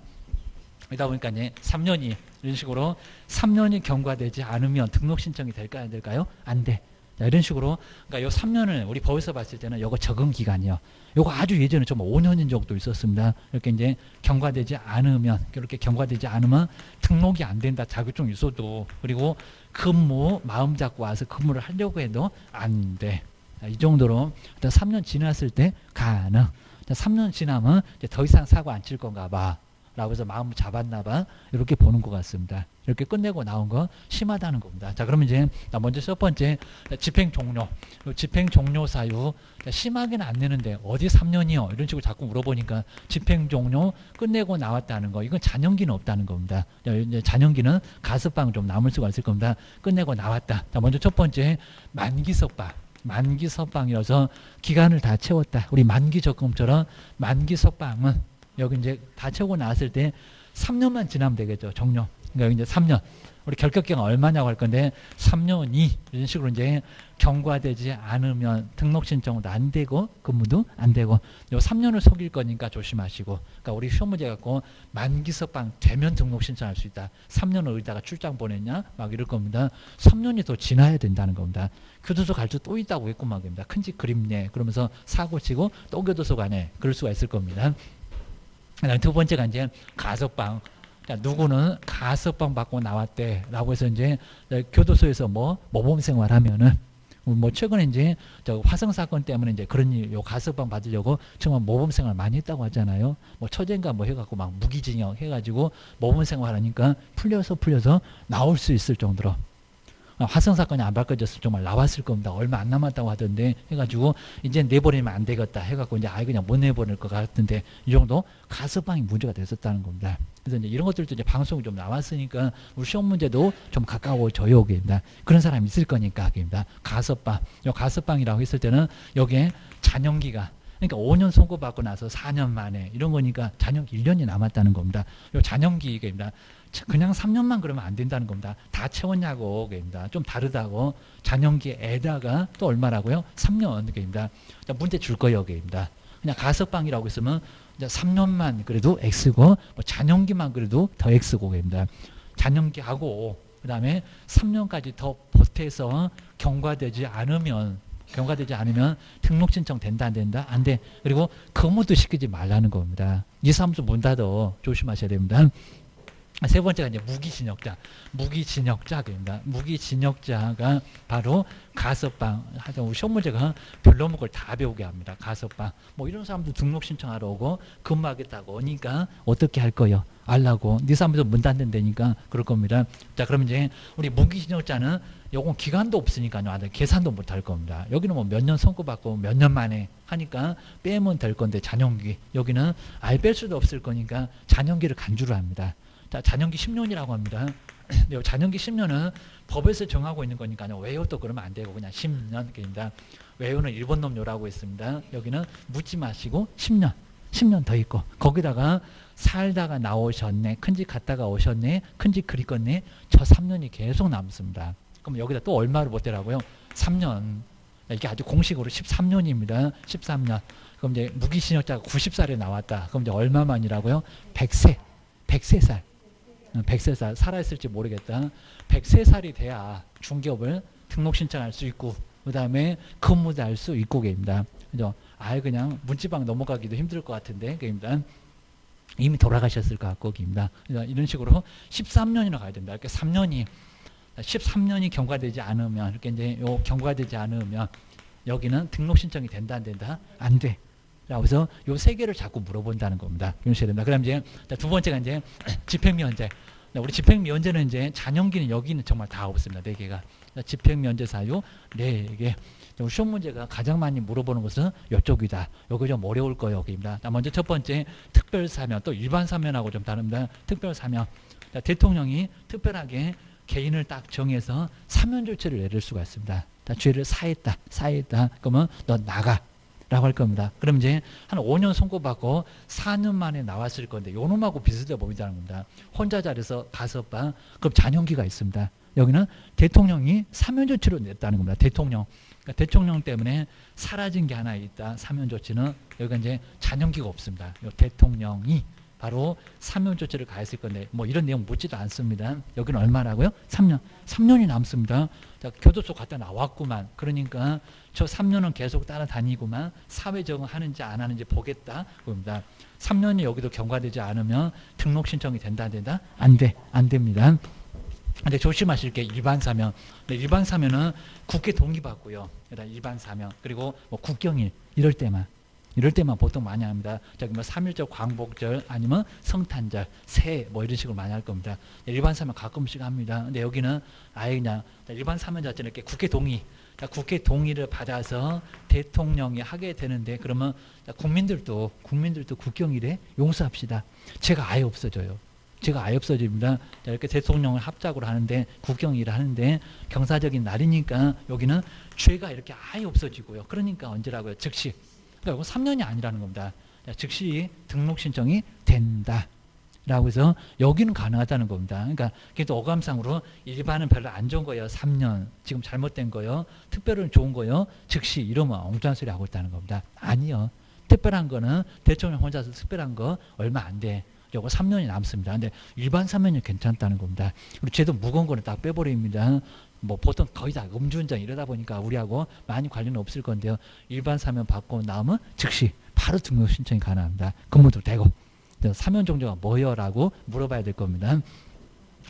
그러다 보니까 이제 3년이 이런 식으로 3년이 경과되지 않으면 등록 신청이 될까요? 안 될까요? 안 돼. 자, 이런 식으로 그러니까 요 3년을 우리 법에서 봤을 때는 요거 적응 기간이요. 요거 아주 예전에 좀 5년 정도 있었습니다. 이렇게 이제 경과되지 않으면 그렇게 경과되지 않으면 등록이 안 된다. 자격증 있어도 그리고 근무 마음 잡고 와서 근무를 하려고 해도 안 돼. 자, 이 정도로 3년 지났을 때 가능. 3년 지나면 이제 더 이상 사고 안 칠 건가 봐. 라고 해서 마음을 잡았나 봐. 이렇게 보는 것 같습니다. 이렇게 끝내고 나온 거 심하다는 겁니다. 자, 그러면 이제 먼저 첫 번째 집행 종료. 집행 종료 사유. 심하게는 안 내는데 어디 3년이요? 이런 식으로 자꾸 물어보니까 집행 종료 끝내고 나왔다는 거. 이건 잔연기는 없다는 겁니다. 이제 잔연기는 가석방 좀 남을 수가 있을 겁니다. 끝내고 나왔다. 자, 먼저 첫 번째 만기석방. 만기 석방이라서 기간을 다 채웠다. 우리 만기 적금처럼 만기 석방은 여기 이제 다 채우고 나왔을 때 3년만 지나면 되겠죠. 종료. 그러니까 이제 3년. 우리 결격기간 얼마냐고 할 건데 3년이 이런 식으로 이제 경과되지 않으면 등록 신청도 안 되고 근무도 안 되고 요 3년을 속일 거니까 조심하시고. 그러니까 우리 시험 문제 갖고 만기석방 되면 등록 신청할 수 있다. 3년을 어디다가 출장 보냈냐 막 이럴 겁니다. 3년이 더 지나야 된다는 겁니다. 교도소 갈 수 또 있다고 했고 말입니다. 큰 집 그립네 그러면서 사고 치고 또 교도소 가네 그럴 수가 있을 겁니다. 그다음 두 번째가 이제 가석방. 자, 누구는 가석방 받고 나왔대 라고 해서 이제 교도소에서 뭐 모범 생활하면은 뭐 최근에 이제 저 화성 사건 때문에 이제 그런 요 가석방 받으려고 정말 모범 생활 많이 했다고 하잖아요. 뭐 처제인가 뭐 해갖고 막 무기징역 해가지고 모범 생활하니까 풀려서 나올 수 있을 정도로. 화성 사건이 안 밝혀졌으면 정말 나왔을 겁니다. 얼마 안 남았다고 하던데 해가지고 이제 내보내면 안 되겠다 해갖고 이제 아예 그냥 못 내보낼 것 같은데 이 정도 가석방이 문제가 됐었다는 겁니다. 그래서 이제 이런 것들도 이제 방송이 좀 나왔으니까 우리 시험 문제도 좀 가까워져요. 입니다. 그런 사람이 있을 거니까 입니다. 가석방. 요 가석방이라고 했을 때는 여기에 잔영기가 그러니까 5년 선고받고 나서 4년 만에 이런 거니까 잔영기 1년이 남았다는 겁니다. 요 잔영기입니다. 그냥 3년만 그러면 안 된다는 겁니다. 다 채웠냐고 입니다. 좀 다르다고. 잔영기에다가 또 얼마라고요? 3년 입니다. 문제 줄 거예요. 입니다. 그냥 가석방이라고 했으면 이제 3년만 그래도 X고 뭐 잔영기만 그래도 더 X고 입니다. 잔영기하고 그다음에 3년까지 더 보태서 경과되지 않으면 등록 신청 된다 안 된다? 안 돼. 그리고 근무도 시키지 말라는 겁니다. 이사무소 문 닫어 조심하셔야 됩니다. 세 번째가 이제 무기징역자입니다. 무기징역자가 바로 가석방. 하여튼 우리 시험 문제가 별로 없는 걸 다 배우게 합니다. 가석방. 뭐 이런 사람도 등록 신청하러 오고 근무하겠다고 오니까 어떻게 할 거요? 알라고. 네 사무소 문 닫는다니까 그럴 겁니다. 자, 그럼 이제 우리 무기징역자는 요건 기간도 없으니까요. 계산도 못 할 겁니다. 여기는 뭐 몇 년 선고받고 몇 년 만에 하니까 빼면 될 건데 잔영기. 여기는 아예 뺄 수도 없을 거니까 잔영기를 간주를 합니다. 자, 잔영기 10년이라고 합니다. 잔영기 10년은 법에서 정하고 있는 거니까요. 외효도 그러면 안 되고 그냥 10년입니다. 외효는 일본 놈요라고 했습니다. 여기는 묻지 마시고 10년 더 있고 거기다가 살다가 나오셨네. 큰집 갔다가 오셨네. 큰집 그리겠네. 저 3년이 계속 남습니다. 그럼 여기다 또 얼마를 못되라고요? 3년. 이게 아주 공식으로 13년입니다. 13년. 그럼 이제 무기징역자가 90살에 나왔다. 그럼 이제 얼마만이라고요? 100세. 100살 살아있을지 모르겠다. 103살이 돼야 중개업을 등록 신청할 수 있고 그 다음에 근무도 할 수 있고 계입니다. 그죠? 아예 그냥 문지방 넘어가기도 힘들 것 같은데 계입니다. 이미 돌아가셨을 것 같고 계입니다. 이런 식으로 13년이나 가야 됩니다. 이렇게 13년이 경과되지 않으면 이렇게 이제 요 경과되지 않으면 여기는 등록 신청이 된다 안 된다? 안 돼. 그래서 요 세 개를 자꾸 물어본다는 겁니다. 이러셔야 됩니다. 그다음 이제 두 번째가 이제 집행미연제. 우리 집행미연제는 이제 잔영기는 여기는 정말 다 없습니다. 4개가. 집행미연제 사유 4개. 시험 문제가 가장 많이 물어보는 것은 이쪽이다. 여기 좀 어려울 거예요. 여기입니다. 먼저 첫 번째 특별사면, 또 일반사면하고 좀 다릅니다. 특별사면. 대통령이 특별하게 개인을 딱 정해서 사면 조치를 내릴 수가 있습니다. 죄를 사했다. 그러면 너 나가. 라고 할 겁니다. 그럼 이제 한 5년 선고받고 4년 만에 나왔을 건데 요놈하고 비슷해 보인다는 겁니다. 혼자 잘해서 가석방. 그럼 잔영기가 있습니다. 여기는 대통령이 사면 조치로 냈다는 겁니다. 대통령. 그러니까 대통령 때문에 사라진 게 하나 있다. 사면 조치는 여기가 이제 잔영기가 없습니다. 대통령이 바로 사면 조치를 가했을 건데 뭐 이런 내용 묻지도 않습니다. 여기는 얼마라고요? 3년. 3년이 남습니다. 자, 교도소 갔다 나왔구만. 그러니까 저 3년은 계속 따라다니구만. 사회 적응하는지 안 하는지 보겠다. 그럽니다. 3년이 여기도 경과되지 않으면 등록 신청이 된다 안 된다? 안 돼. 안 됩니다. 근데 조심하실 게 일반 사면. 일반 사면은 국회 동의받고요. 일반 사면. 그리고 뭐 국경일 이럴 때만 보통 많이 합니다. 저기 뭐 3.1절 광복절 아니면 성탄절, 새해 뭐 이런 식으로 많이 할 겁니다. 일반 사면 가끔씩 합니다. 근데 여기는 아예 그냥 일반 사면 자체는 이렇게 국회 동의를 받아서 대통령이 하게 되는데 그러면 국민들도 국경일에 용서합시다. 제가 아예 없어집니다. 이렇게 대통령을 합작으로 하는데 국경일을 하는데 경사적인 날이니까 여기는 죄가 이렇게 아예 없어지고요. 그러니까 언제라고요? 즉시. 그러니까 3년이 아니라는 겁니다. 즉시 등록 신청이 된다. 라고 해서 여기는 가능하다는 겁니다. 그러니까 그래도 어감상으로 일반은 별로 안 좋은 거예요. 3년. 지금 잘못된 거요. 특별은 좋은 거요. 즉시 이러면 엉뚱한 소리 하고 있다는 겁니다. 아니요. 특별한 거는 대통령 혼자서 특별한 거 얼마 안 돼. 요거 3년이 남습니다. 근데 일반 3년이 괜찮다는 겁니다. 그리고 쟤도 무거운 거는 딱 빼버립니다. 뭐 보통 거의 다 음주운전 이러다 보니까 우리하고 많이 관련은 없을 건데요. 일반 사면 받고 나오면 즉시 바로 등록 신청이 가능합니다. 근무도 되고. 사면 종류가 뭐요? 라고 물어봐야 될 겁니다.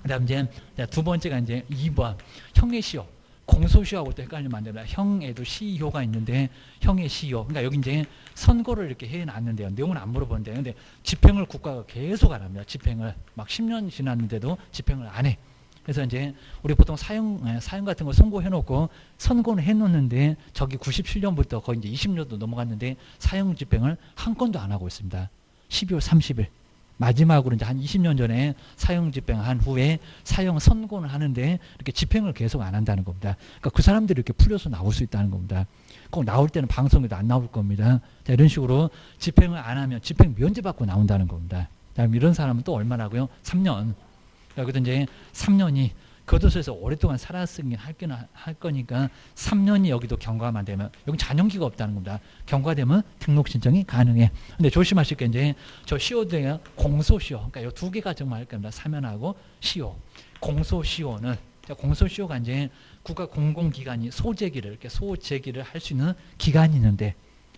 그 다음 이제 두 번째가 이제 2번 형의 시효. 공소시효하고 또 헷갈리면 안 됩니다. 형에도 시효가 있는데 형의 시효. 그러니까 여기 이제 선고를 이렇게 해놨는데요. 내용은 안 물어보는데 근데 집행을 국가가 계속 안 합니다. 집행을 막 10년 지났는데도 집행을 안 해. 그래서 이제 우리 보통 사형 같은 거 선고해놓고 선고는 해놓는데 저기 97년부터 거의 이제 20년도 넘어갔는데 사형 집행을 한 건도 안 하고 있습니다. 12월 30일. 마지막으로 이제 한 20년 전에 사형 집행한 후에 사형 선고는 하는데 이렇게 집행을 계속 안 한다는 겁니다. 그러니까 그 사람들이 이렇게 풀려서 나올 수 있다는 겁니다. 꼭 나올 때는 방송에도 안 나올 겁니다. 자, 이런 식으로 집행을 안 하면 집행 면제받고 나온다는 겁니다. 다음 이런 사람은 또 얼마라고요? 3년. 여기도 이제 3년이 교도소에서 오랫동안 살았으면 할 거니까 3년이 여기도 경과만 되면 여기 잔용기가 없다는 겁니다. 경과되면 등록 신청이 가능해. 근데 조심하실 게 이제 저 시효등의 공소시효. 그러니까 이 두 개가 정말 할 겁니다. 사면하고 시효. 공소시효는 공소시효가 이제 국가 공공기관이 소제기를 이렇게 소제기를 할 수 있는 기간이 있는데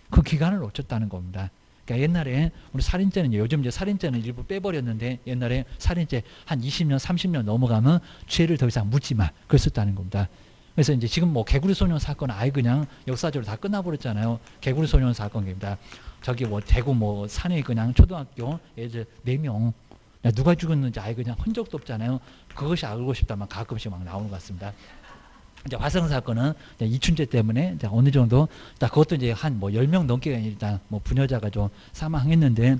그 기간을 놓쳤다는 겁니다. 그러니까 옛날에 우리 살인죄는 요즘 이제 살인죄는 일부 빼버렸는데 옛날에 살인죄 한 20년, 30년 넘어가면 죄를 더 이상 묻지 마. 그랬었다는 겁니다. 그래서 이제 지금 뭐 개구리 소년 사건 아예 그냥 역사적으로 다 끝나버렸잖아요. 개구리 소년 사건입니다. 저기 뭐 대구 뭐 산에 그냥 초등학교 애들 4명 누가 죽었는지 아예 그냥 흔적도 없잖아요. 그것이 알고 싶다면 가끔씩 막 나오는 것 같습니다. 이제 화성 사건은 이제 이춘재 때문에 이제 어느 정도, 그것도 이제 한 뭐 10명 넘게 일단 뭐 부녀자가 좀 사망했는데,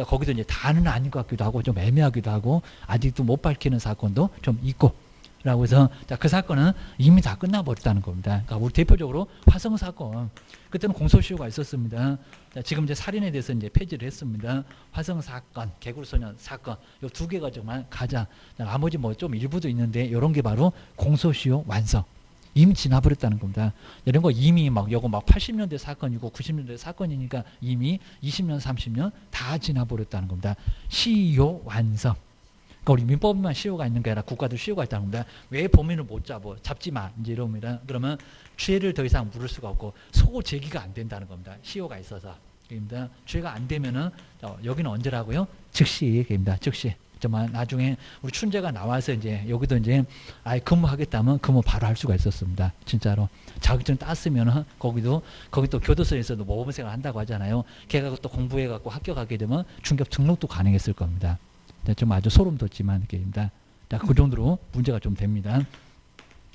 거기도 이제 다는 아닌 것 같기도 하고 좀 애매하기도 하고 아직도 못 밝히는 사건도 좀 있고, 라고 해서 그 사건은 이미 다 끝나버렸다는 겁니다. 그러니까 우리 대표적으로 화성 사건, 그때는 공소시효가 있었습니다. 지금 이제 살인에 대해서 이제 폐지를 했습니다. 화성 사건, 개구리소년 사건, 이 두 개가 정말 가장, 나머지 뭐 좀 일부도 있는데 이런 게 바로 공소시효 완성. 이미 지나버렸다는 겁니다. 이런 거 이미 막 요거 막 80년대 사건이고 90년대 사건이니까 이미 20년, 30년 다 지나버렸다는 겁니다. 시효 완성. 그러니까 우리 민법만 시효가 있는 게 아니라 국가도 시효가 있다는 겁니다. 왜 범인을 못 잡지 마. 이제 이럽니다. 그러면 죄를 더 이상 물을 수가 없고 소고 제기가 안 된다는 겁니다. 시효가 있어서. 그러니까 죄가 안 되면은 여기는 언제라고요? 즉시입니다. 즉시. 정말 나중에 우리 춘재가 나와서 이제 여기도 이제 아예 근무하겠다면 근무 바로 할 수가 있었습니다. 진짜로 자격증 땄으면은 거기도 교도소에서도 모범생활 한다고 하잖아요. 걔가 또 공부해갖고 합격하게 되면 중급 등록도 가능했을 겁니다. 좀 아주 소름 돋지만 이렇게입니다. 그 정도로 문제가 좀 됩니다.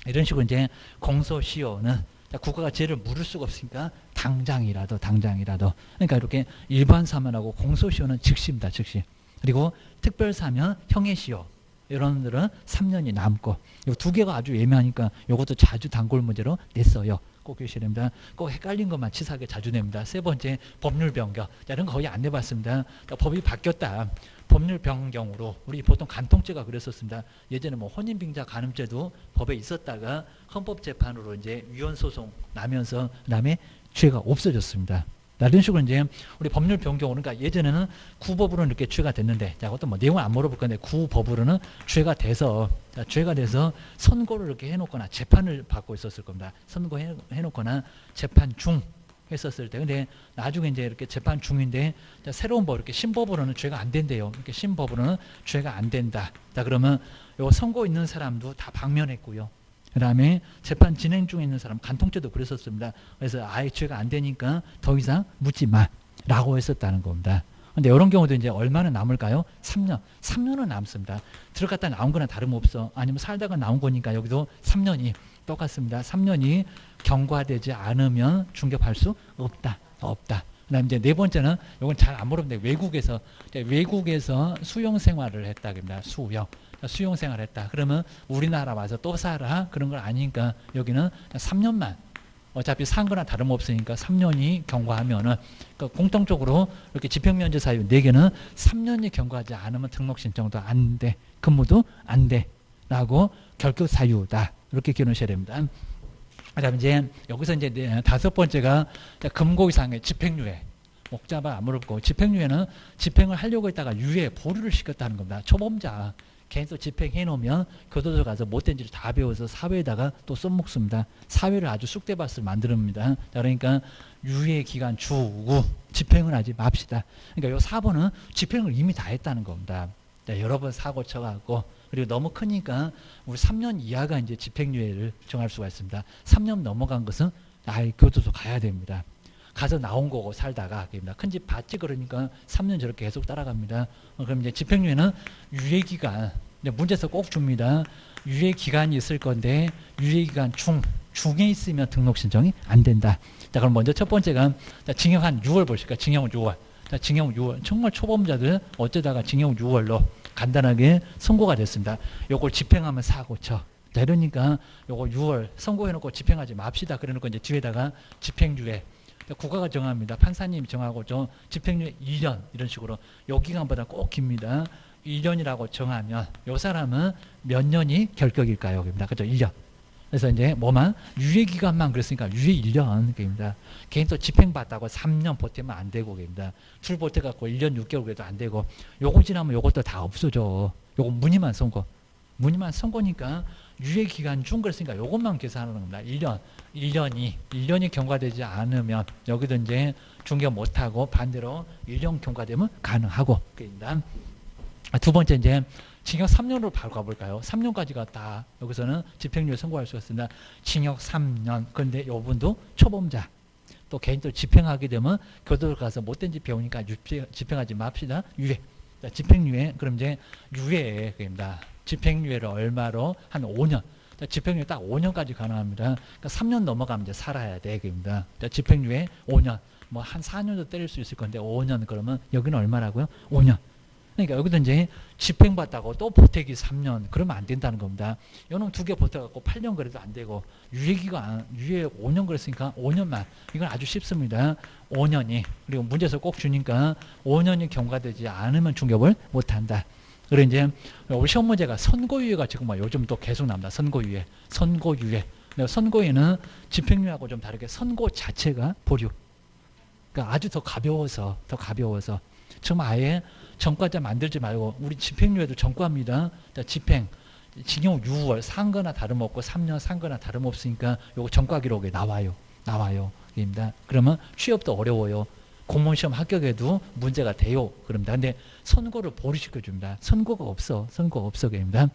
이런 식으로 이제 공소시효는 국가가 죄를 물을 수가 없으니까 당장이라도 그러니까 이렇게 일반 사면하고 공소시효는 즉시입니다. 즉시. 그리고 특별사면 형해시효 이런 들은 3년이 남고 이 두 개가 아주 애매하니까 이것도 자주 단골 문제로 냈어요. 꼭 교시해야 됩니다. 꼭 헷갈린 것만 치사하게 자주 냅니다. 세 번째 법률 변경. 이런 거 거의 안 내봤습니다. 법이 바뀌었다. 법률 변경으로 우리 보통 간통죄가 그랬었습니다. 예전에 뭐 혼인빙자 간음죄도 법에 있었다가 헌법재판으로 이제 위헌소송 나면서 그다음에 죄가 없어졌습니다. 이런 식으로 이제 우리 법률 변경으로, 그러니까 예전에는 구법으로는 이렇게 죄가 됐는데, 그것도 뭐 내용을 안 물어볼 건데 구법으로는 죄가 돼서 선고를 이렇게 해놓거나 재판을 받고 있었을 겁니다. 선고해놓거나 재판 중 했었을 때, 근데 나중에 이제 이렇게 재판 중인데 새로운 법 이렇게 신법으로는 죄가 안 된대요. 이렇게 신법으로는 죄가 안 된다. 자, 그러면 요 선고 있는 사람도 다 방면했고요. 그 다음에 재판 진행 중에 있는 사람, 간통죄도 그랬었습니다. 그래서 아예 죄가 안 되니까 더 이상 묻지 마. 라고 했었다는 겁니다. 근데 이런 경우도 이제 얼마나 남을까요? 3년. 3년은 남습니다. 들어갔다 나온 거나 다름없어. 아니면 살다가 나온 거니까 여기도 3년이 똑같습니다. 3년이 경과되지 않으면 중개할 수 없다. 그 다음에 이제 네 번째는, 이건 잘 안 물어보는데, 외국에서 수용 생활을 했다. 그럽니다. 수용 생활을 했다. 그러면 우리나라 와서 또 살아? 그런 걸 아니니까 여기는 3년만 어차피 산 거나 다름없으니까 3년이 경과하면은 그러니까 공통적으로 이렇게 집행면제 사유 4개는 3년이 경과하지 않으면 등록 신청도 안 돼. 근무도 안 돼. 라고 결격 사유다. 이렇게 기억하셔야 됩니다. 그다음에 이제 여기서 이제 5번째가 금고 이상의 집행유예. 목자바 아무렇고 집행유예는 집행을 하려고 했다가 유예 보류를 시켰다는 겁니다. 초범자 계속 집행해 놓으면 교도소 가서 못된 짓을 다 배워서 사회에다가 또 써먹습니다. 사회를 아주 쑥대밭을 만듭니다. 그러니까 유예 기간 주고 집행을 하지 맙시다. 그러니까 요 4번은 집행을 이미 다 했다는 겁니다. 여러 번 사고 쳐갖고 그리고 너무 크니까 우리 3년 이하가 이제 집행유예를 정할 수가 있습니다. 3년 넘어간 것은 아예 교도소 가야 됩니다. 가서 나온 거고 살다가 큰 집 봤지 그러니까 3년 저렇게 계속 따라갑니다. 그럼 이제 집행유예는 유예기간 문제에서 꼭 줍니다. 유예기간이 있을 건데 유예기간 중에 있으면 등록 신청이 안 된다. 자, 그럼 먼저 첫 번째가 징역 한 6월 보실까? 징역 6월. 자, 징역 6월. 정말 초범자들 어쩌다가 징역 6월로 간단하게 선고가 됐습니다. 요걸 집행하면 사고 쳐. 자, 이러니까 요거 6월 선고해놓고 집행하지 맙시다. 그래놓고 이제 뒤에다가 집행유예. 국가가 정합니다. 판사님이 정하고 집행유예 2년 이런 식으로 요 기간보다 꼭 깁니다. 1년이라고 정하면 요 사람은 몇 년이 결격일까요? 그죠? 1년. 그래서 이제 뭐만 유예 기간만 그랬으니까 유예 1년입니다. 개인 또 집행받다고 3년 버티면 안 되고 입니다. 줄 버텨 갖고 1년 6개월 그래도 안 되고 요거 지나면 요것도 다 없어져. 요거 무늬만 선고. 무늬만 선고니까 유예 기간 중 그랬으니까 요것만 계산하는 겁니다. 1년이 경과되지 않으면 여기도 이제 중격 못 하고 반대로 1년 경과되면 가능하고 그입니다. 두 번째 이제 징역 3년으로 바로 가볼까요? 3년까지가 다 여기서는 집행유예 선고할 수가 있습니다. 징역 3년. 그런데 이분도 초범자. 또 개인 또 집행하게 되면 교도소 가서 못된 짓 배우니까 집행하지 맙시다. 유예. 자, 집행유예. 그럼 이제 유예입니다. 집행유예를 얼마로? 한 5년. 자, 집행유예 딱 5년까지 가능합니다. 그러니까 3년 넘어가면 이제 살아야 돼. 그입니다. 자, 집행유예 5년. 뭐 한 4년도 때릴 수 있을 건데 5년 그러면 여기는 얼마라고요? 5년. 그러니까 여기도 이제 집행받다고 또 보태기 3년 그러면 안 된다는 겁니다. 요놈 2개 보태갖고 8년 그래도 안 되고 유예기간 유예 5년 그랬으니까 5년만 이건 아주 쉽습니다. 5년이 그리고 문제에서 꼭 주니까 5년이 경과되지 않으면 중ገብ을 못한다. 그리고 이제 우리 시험 문제가 선고유예가 지금 요즘 또 계속 나옵니다. 선고유예. 선고유예는 집행유예하고 좀 다르게 선고 자체가 보류. 그러니까 아주 더 가벼워서 정말 아예 전과자 만들지 말고 우리 집행유예도 전과입니다. 집행 징역 6월 산 거나 다름없고 3년 산 거나 다름없으니까 요거 전과 기록에 나와요. 입니다. 그러면 취업도 어려워요. 공무원 시험 합격에도 문제가 돼요. 그럽니다. 근데 선고를 보류시켜 줍니다. 선고가 없어. 입니다.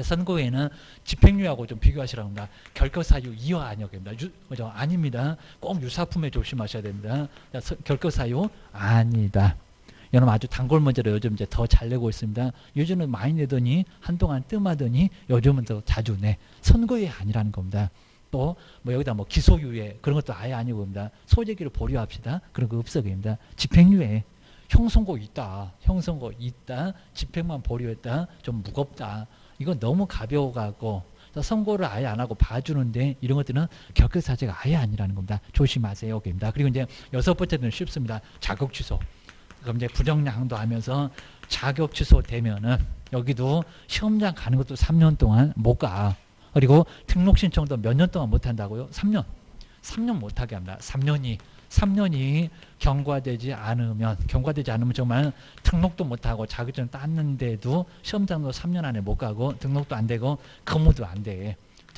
선고에는 집행유예하고 좀 비교하시라고 합니다. 결격사유 이화 아니었습니다. 그죠? 아닙니다. 꼭 유사품에 조심하셔야 됩니다. 결격사유 아니다. 이놈 아주 단골 문제로 요즘 이제 더 잘 내고 있습니다. 요즘은 많이 내더니 한동안 뜸하더니 요즘은 더 자주 내. 선고유예 아니라는 겁니다. 또 뭐 여기다 뭐 기소유예 그런 것도 아예 아니고 겁니다. 소재기를 보류합시다. 그런 거 없어 겁니다. 집행유예. 형선고 있다. 집행만 보류했다. 좀 무겁다. 이건 너무 가벼워가고 선고를 아예 안 하고 봐주는데 이런 것들은 결격 사유가 아예 아니라는 겁니다. 조심하세요. 겁니다. 그리고 이제 6번째는 쉽습니다. 자격 취소. 그럼 이제 부정량도 하면서 자격 취소되면은 여기도 시험장 가는 것도 3년 동안 못 가. 그리고 등록 신청도 몇 년 동안 못 한다고요? 3년 못 하게 합니다. 3년이 경과되지 않으면 정말 등록도 못 하고 자격증 땄는데도 시험장도 3년 안에 못 가고 등록도 안 되고 근무도 안 돼.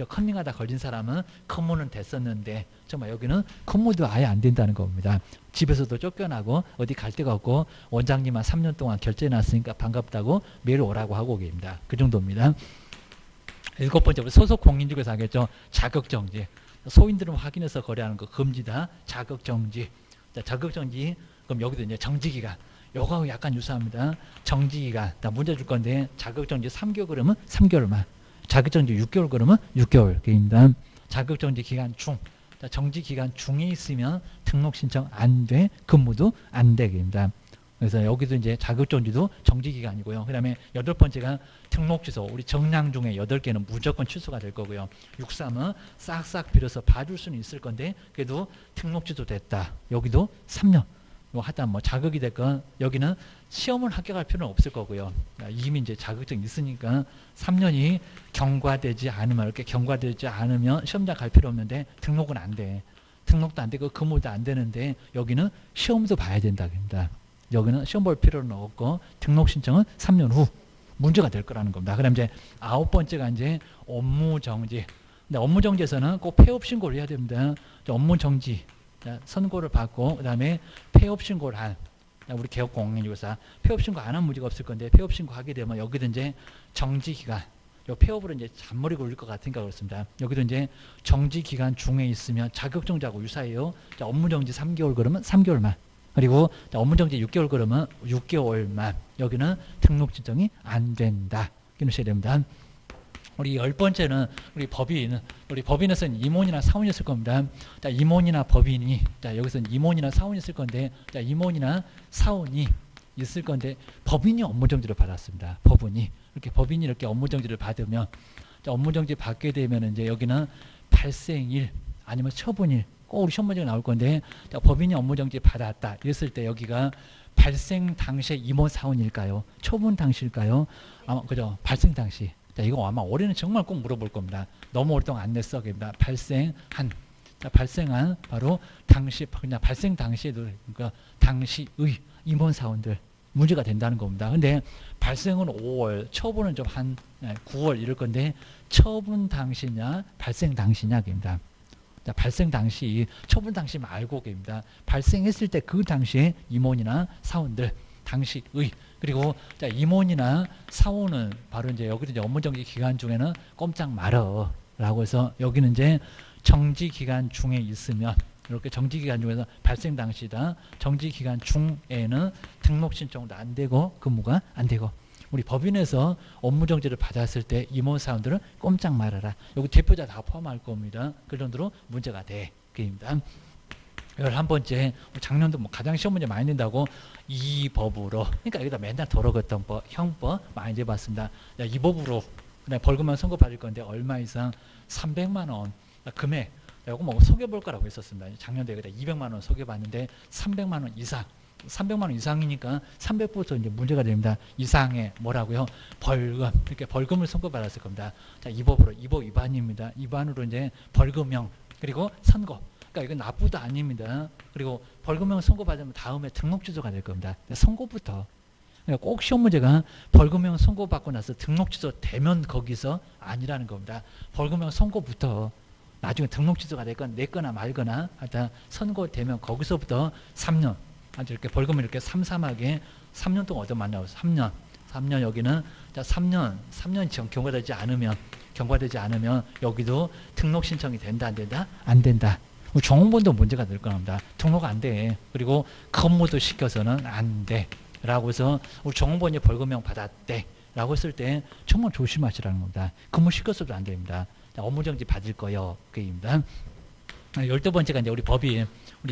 컨닝하다 걸린 사람은 근무는 됐었는데 정말 여기는 근무도 아예 안 된다는 겁니다. 집에서도 쫓겨나고 어디 갈 데가 없고 원장님만 3년 동안 결제해놨으니까 반갑다고 매일 오라고 하고 계십니다. 그 정도입니다. 7번째 소속 공인중개사 하겠죠. 자격정지. 소인들은 확인해서 거래하는 거 금지다. 자격정지. 자격정지. 그럼 여기도 이제 정지기간. 요거하고 약간 유사합니다. 정지기간. 문제 줄 건데 자격정지 3개월 그러면 3개월만. 자격정지 6개월 그러면 6개월입니다. 자격정지 기간 중. 정지 기간 중에 있으면 등록 신청 안 돼. 근무도 안 되게입니다. 그래서 여기도 이제 자격정지도 정지기간이고요. 그 다음에 8번째가 등록취소. 우리 정량 중에 8개는 무조건 취소가 될 거고요. 63은 싹싹 빌어서 봐줄 수는 있을 건데 그래도 등록취소 됐다. 여기도 3년. 하다 뭐 자격이 됐건 여기는 시험을 합격할 필요는 없을 거고요. 이미 이제 자격증 있으니까 3년이 경과되지 않으면 이렇게 경과되지 않으면 시험장 갈 필요 없는데 등록은 안 돼. 등록도 안 되고 근무도 안 되는데 여기는 시험도 봐야 된다입니다. 여기는 시험 볼 필요는 없고 등록 신청은 3년 후 문제가 될 거라는 겁니다. 그다음 이제 9번째가 이제 업무 정지. 근데 업무 정지에서는 꼭 폐업 신고를 해야 됩니다. 업무 정지 선고를 받고 그다음에 폐업 신고를 한 우리 개업공인중개사 폐업 신고 안 한 문제가 없을 건데 폐업 신고 하게 되면 여기도 이제 정지 기간. 요 폐업으로 이제 잔머리 굴릴 것 같으니까 그렇습니다. 여기도 이제 정지 기간 중에 있으면 자격정지하고 유사해요. 자, 업무 정지 3개월 그러면 3개월만. 그리고 자, 업무 정지 6개월 그러면 6개월만. 여기는 등록 신청이 안 된다. 기억하셔야 됩니다. 우리 10번째는 우리 법인에서는 임원이나 사원이 있을 겁니다. 자, 임원이나 법인이 자, 여기서는 임원이나 사원이 있을 건데 자, 임원이나 사원이 있을 건데 법인이 업무 정지를 받았습니다. 법인이 이렇게 업무 정지를 받으면 자, 업무 정지 받게 되면 이제 여기는 발생일 아니면 처분일 꼭 우리 시험 문제가 나올 건데 자, 법인이 업무 정지 받았다 이랬을 때 여기가 발생 당시에 임원 사원일까요? 처분 당시일까요? 아마 그죠? 발생 당시. 자, 이거 아마 올해는 정말 꼭 물어볼 겁니다. 너무 오랫동안 안 냈어. 발생한 바로 당시 그냥 발생 당시에도 그러니까 당시의 임원 사원들 문제가 된다는 겁니다. 근데 발생은 5월, 처분은 좀 한 9월 이럴 건데 처분 당시냐, 발생 당시냐 입니다. 자, 발생 당시, 처분 당시 말고 입니다. 발생했을 때 그 당시에 임원이나 사원들 당시의 그리고 자, 임원이나 사원은 바로 이제 여기도 이제 업무 정지 기간 중에는 꼼짝 말어라고 해서 여기는 이제 정지 기간 중에 있으면 이렇게 정지 기간 중에서 발생 당시다. 정지 기간 중에는 등록 신청도 안 되고 근무가 안 되고 우리 법인에서 업무 정지를 받았을 때 임원 사원들은 꼼짝 말아라. 여기 대표자 다 포함할 겁니다. 그 정도로 문제가 돼. 그입니다. 11번째, 작년도 뭐 가장 시험 문제 많이 낸다고 이 법으로, 그러니까 여기다 맨날 돌아갔던 법, 형법 많이 내봤습니다. 야, 이 법으로 벌금만 선고받을 건데 얼마 이상 300만 원 금액, 이거 뭐 속여볼 거라고 했었습니다. 작년도에 200만 원 속여봤는데 300만 원 이상, 300만 원 이상이니까 300부터 이제 문제가 됩니다. 이상의 뭐라고요? 벌금, 이렇게 벌금을 선고받았을 겁니다. 자, 이 법으로, 이 법 위반입니다. 위반으로 이제 벌금형, 그리고 선고. 그러니까 이건 납부도 아닙니다. 그리고 벌금형 선고받으면 다음에 등록 취소가 될 겁니다. 선고부터. 그러니까 꼭 시험 문제가 벌금형 선고받고 나서 등록 취소 되면 거기서 아니라는 겁니다. 벌금형 선고부터 나중에 등록 취소가 냈거나 말거나 하여튼 선고되면 거기서부터 3년. 아주 이렇게 벌금을 이렇게 삼삼하게 3년 동안 얻어 만나고 3년 여기는 자 3년 경과되지 않으면 여기도 등록 신청이 된다 안 된다? 안 된다. 종업원도 문제가 될 겁니다. 등록 안 돼. 그리고 근무도 시켜서는 안 돼. 라고 해서 우리 종업원이 벌금형 받았대. 라고 했을 때 정말 조심하시라는 겁니다. 근무 시켜서도 안 됩니다. 자, 업무정지 받을 거요. 그입니다. 12번째가 이제 우리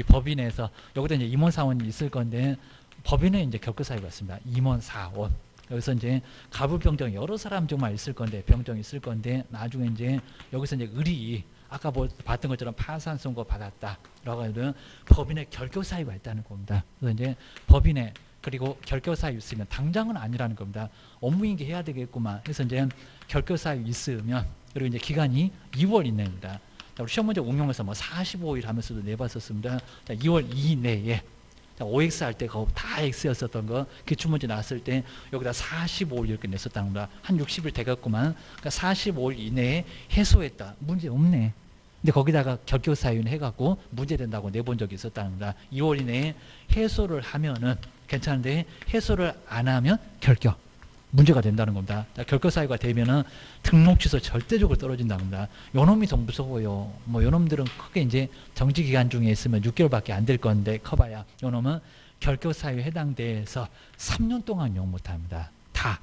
법인에서 여기다 이제 임원사원이 있을 건데 법인에 이제 겪사유가 있습니다. 임원사원. 여기서 이제 가불병정 여러 사람 정말 있을 건데 병정이 있을 건데 나중에 이제 여기서 이제 의리 아까 봤던 것처럼 파산 선고 받았다라고 하면 법인에 결격 사유가 있다는 겁니다. 그래서 이제 법인에 그리고 결격 사유 있으면 당장은 아니라는 겁니다. 업무인계 해야 되겠구만. 그래서 이제 결격 사유 있으면 그리고 이제 기간이 2월 이내입니다. 자, 우리 시험 문제 응용해서 뭐 45일 하면서도 내봤었습니다. 자, 2월 이내에 OX 할 때 다 X였었던 거 기출문제 나왔을 때 여기다 45일 이렇게 냈었다는 겁니다. 한 60일 되겠구만. 그러니까 45일 이내에 해소했다. 문제 없네. 근데 거기다가 결격 사유는 해갖고 문제 된다고 내본 적이 있었다는 겁니다. 2월 이내에 해소를 하면은 괜찮은데 해소를 안 하면 결격. 문제가 된다는 겁니다. 자, 결격 사유가 되면은 등록 취소 절대적으로 떨어진다는 겁니다. 요놈이 더 무서워요. 뭐 요놈들은 크게 이제 정지 기간 중에 있으면 6개월밖에 안 될 건데 커봐야 요놈은 결격 사유에 해당돼서 3년 동안 용 못합니다. 다.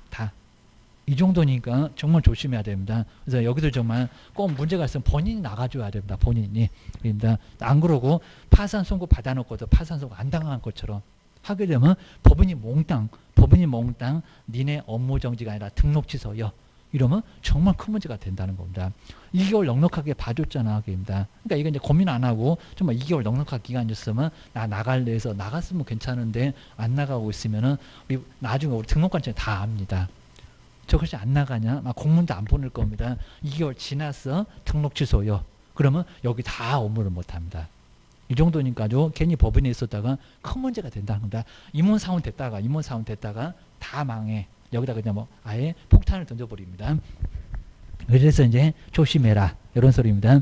이 정도니까 정말 조심해야 됩니다. 그래서 여기도 정말 꼭 문제가 있으면 본인이 나가줘야 됩니다. 본인이. 그러니까 안 그러고 파산 선고 받아놓고도 파산 선고 안 당한 것처럼 하게 되면 법인이 몽땅 니네 업무 정지가 아니라 등록 취소요. 이러면 정말 큰 문제가 된다는 겁니다. 2개월 넉넉하게 봐줬잖아. 그입니다. 그러니까 이거 이제 고민 안 하고 정말 2개월 넉넉한 기간이었으면 나 나갈래 해서 나갔으면 괜찮은데 안 나가고 있으면은 우리 나중에 우리 등록관청에 다 압니다. 저것이 안 나가냐? 막 공문도 안 보낼 겁니다. 2개월 지났어. 등록 취소요. 그러면 여기 다 업무를 못 합니다. 이 정도니까요. 괜히 법인에 있었다가 큰 문제가 된다는 겁니다. 임원사원 됐다가 다 망해. 여기다가 그냥 뭐 아예 폭탄을 던져버립니다. 그래서 이제 조심해라. 이런 소리입니다.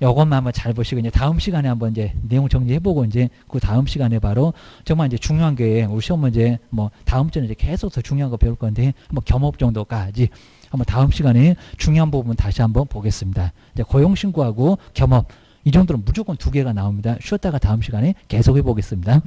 이것만 한번 잘 보시고 이제 다음 시간에 한번 이제 내용 정리해보고 이제 그 다음 시간에 바로 정말 이제 중요한 게 우리 시험 문제 뭐 다음 주는 이제 계속 더 중요한 거 배울 건데 뭐 겸업 정도까지 한번 다음 시간에 중요한 부분 다시 한번 보겠습니다. 이제 고용신고하고 겸업 이 정도는 무조건 2개가 나옵니다. 쉬었다가 다음 시간에 계속 해보겠습니다.